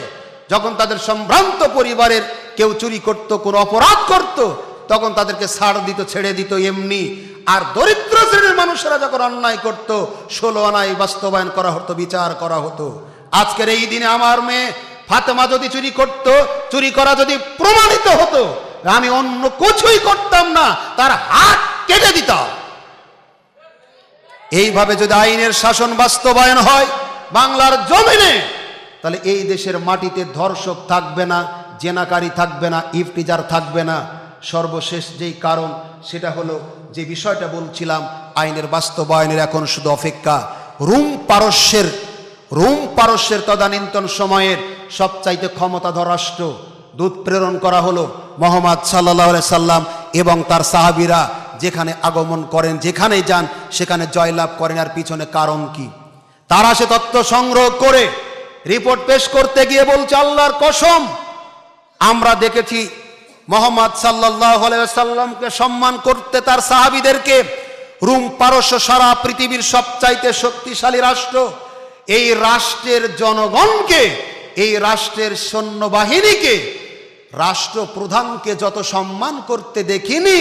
যখন তাদের সম্ভ্রান্ত পরিবারের কেউ চুরি করত, কোনো অপরাধ করত, তখন তাদেরকে ছাড় দিত, ছেড়ে দিত এমনি। আর দরিদ্র শ্রেণীর মানুষেরা যখন অন্যায় করত, 16 আনায় বাস্তবায়ন করা হতো, বিচার করা হতো। আজকের এই দিনে আমার মেয়ে ফাতেমা যদি চুরি করত, চুরি করা যদি প্রমাণিত হতো, আমি অন্য কিছুই করতাম না, তার হাত কেটে দিতাম। এইভাবে যদি আইনের শাসন বাস্তবায়ন হয় বাংলার জমিনে, তাহলে এই দেশের মাটিতে ধর্ষক থাকবে না, জেনাকারী থাকবে না, ইফতিজার থাকবে না। সর্বশেষ যেই কারণ, সেটা হলো যে বিষয়টা বলছিলাম, আইনের বাস্তবায়নের এখন শুধু অপেক্ষা। রোম পারস্যের তদানীন্তন সময়ের সবচাইতে ক্ষমতাধর রাষ্ট্র। দূত প্রেরণ করা হলো, মুহাম্মদ সাল্লাল্লাহু আলাইহি সাল্লাম এবং তার সাহাবীরা যেখানে আগমন করেন, যেখানে যান সেখানে জয়লাভ করেন। আর পিছনে কারণ কি? তারা সে তথ্য সংগ্রহ করে রিপোর্ট পেশ করতে গিয়ে বলছে, আল্লাহর কসম, আমরা দেখেছি মুহাম্মদ সাল্লাল্লাহু আলাইহি ওয়াসাল্লামকে সম্মান করতে তার সাহাবীদেরকে, রোম পারস্য সারা পৃথিবীর সবচাইতে শক্তিশালী রাষ্ট্র, এই রাষ্ট্রের জনগণকে, এই রাষ্ট্রের সৈন্যবাহিনীকে, রাষ্ট্রপ্রধানকে যত সম্মান করতে দেখিনি,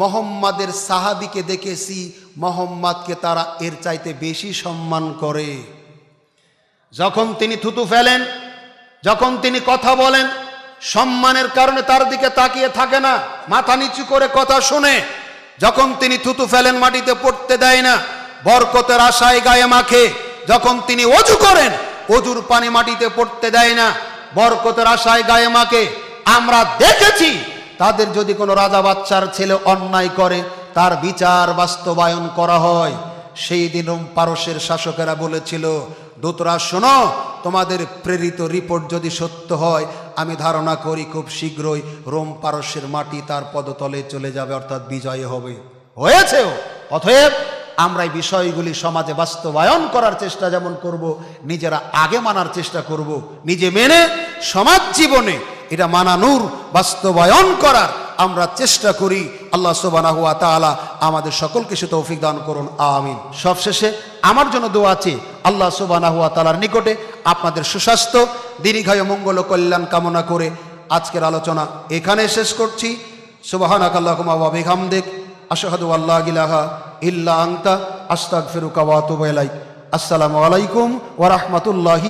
মুহাম্মাদের সাহাবীকে দেখেছি মুহাম্মাদকে তারা এর চাইতে বেশি সম্মান করে। যখন তিনি থুতু ফেলেন, যখন তিনি কথা বলেন, সম্মানের কারণে তার দিকে তাকিয়ে থাকে না, মাথা নিচু করে কথা শুনে। যখন তিনি থুতু ফেলেন মাটিতে পড়তে দেয় না, বরকতের আশায় গায়ে মাখে। যখন তিনি ওযু করেন, ওযুর পানি মাটিতে পড়তে দেয় না, বরকতের আশায় গায়ে মাখে। আমরা দেখেছি তাদের যদি কোনো রাজা বাচ্চার ছেলে অন্যায় করে তার বিচার বাস্তবায়ন করা হয়। সেই দিন রোম পারস্যের শাসকেরা বলেছিল, দূতরা শোনো, তোমাদের প্রেরিত রিপোর্ট যদি সত্য হয়, আমি ধারণা করি খুব শীঘ্রই রোম পারস্যের মাটি তার পদতলে চলে যাবে, অর্থাৎ বিজয় হবে। হয়েছেও। অতএব আমরা এই বিষয়গুলি সমাজে বাস্তবায়ন করার চেষ্টা যেমন করব, নিজেরা আগে মানার চেষ্টা করব, নিজে মেনে সমাজ জীবনে এটা মানানোর, বাস্তবায়ন করার আমরা চেষ্টা করি। আল্লাহ সুবহানাহু ওয়া তাআলা আমাদের সকলকে সে তৌফিক দান করুন, আমিন। সবশেষে আমার জন্য দোয়া আছে আল্লাহ সুবহানাহু ওয়া তাআলার নিকটে, আপনাদের সুস্বাস্থ্য, দীর্ঘায়ু, মঙ্গল ও কল্যাণ কামনা করে আজকের আলোচনা এখানে শেষ করছি। সুবহানাকাল্লাহুম্মা ওয়া বিহামদিক, আশহাদু আল্লা ইলাহা ইল্লা আনতা, আস্তাগফিরুকা ওয়া আতুবু ইলাইক। আসসালামু আলাইকুম ওয়া রাহমাতুল্লাহি।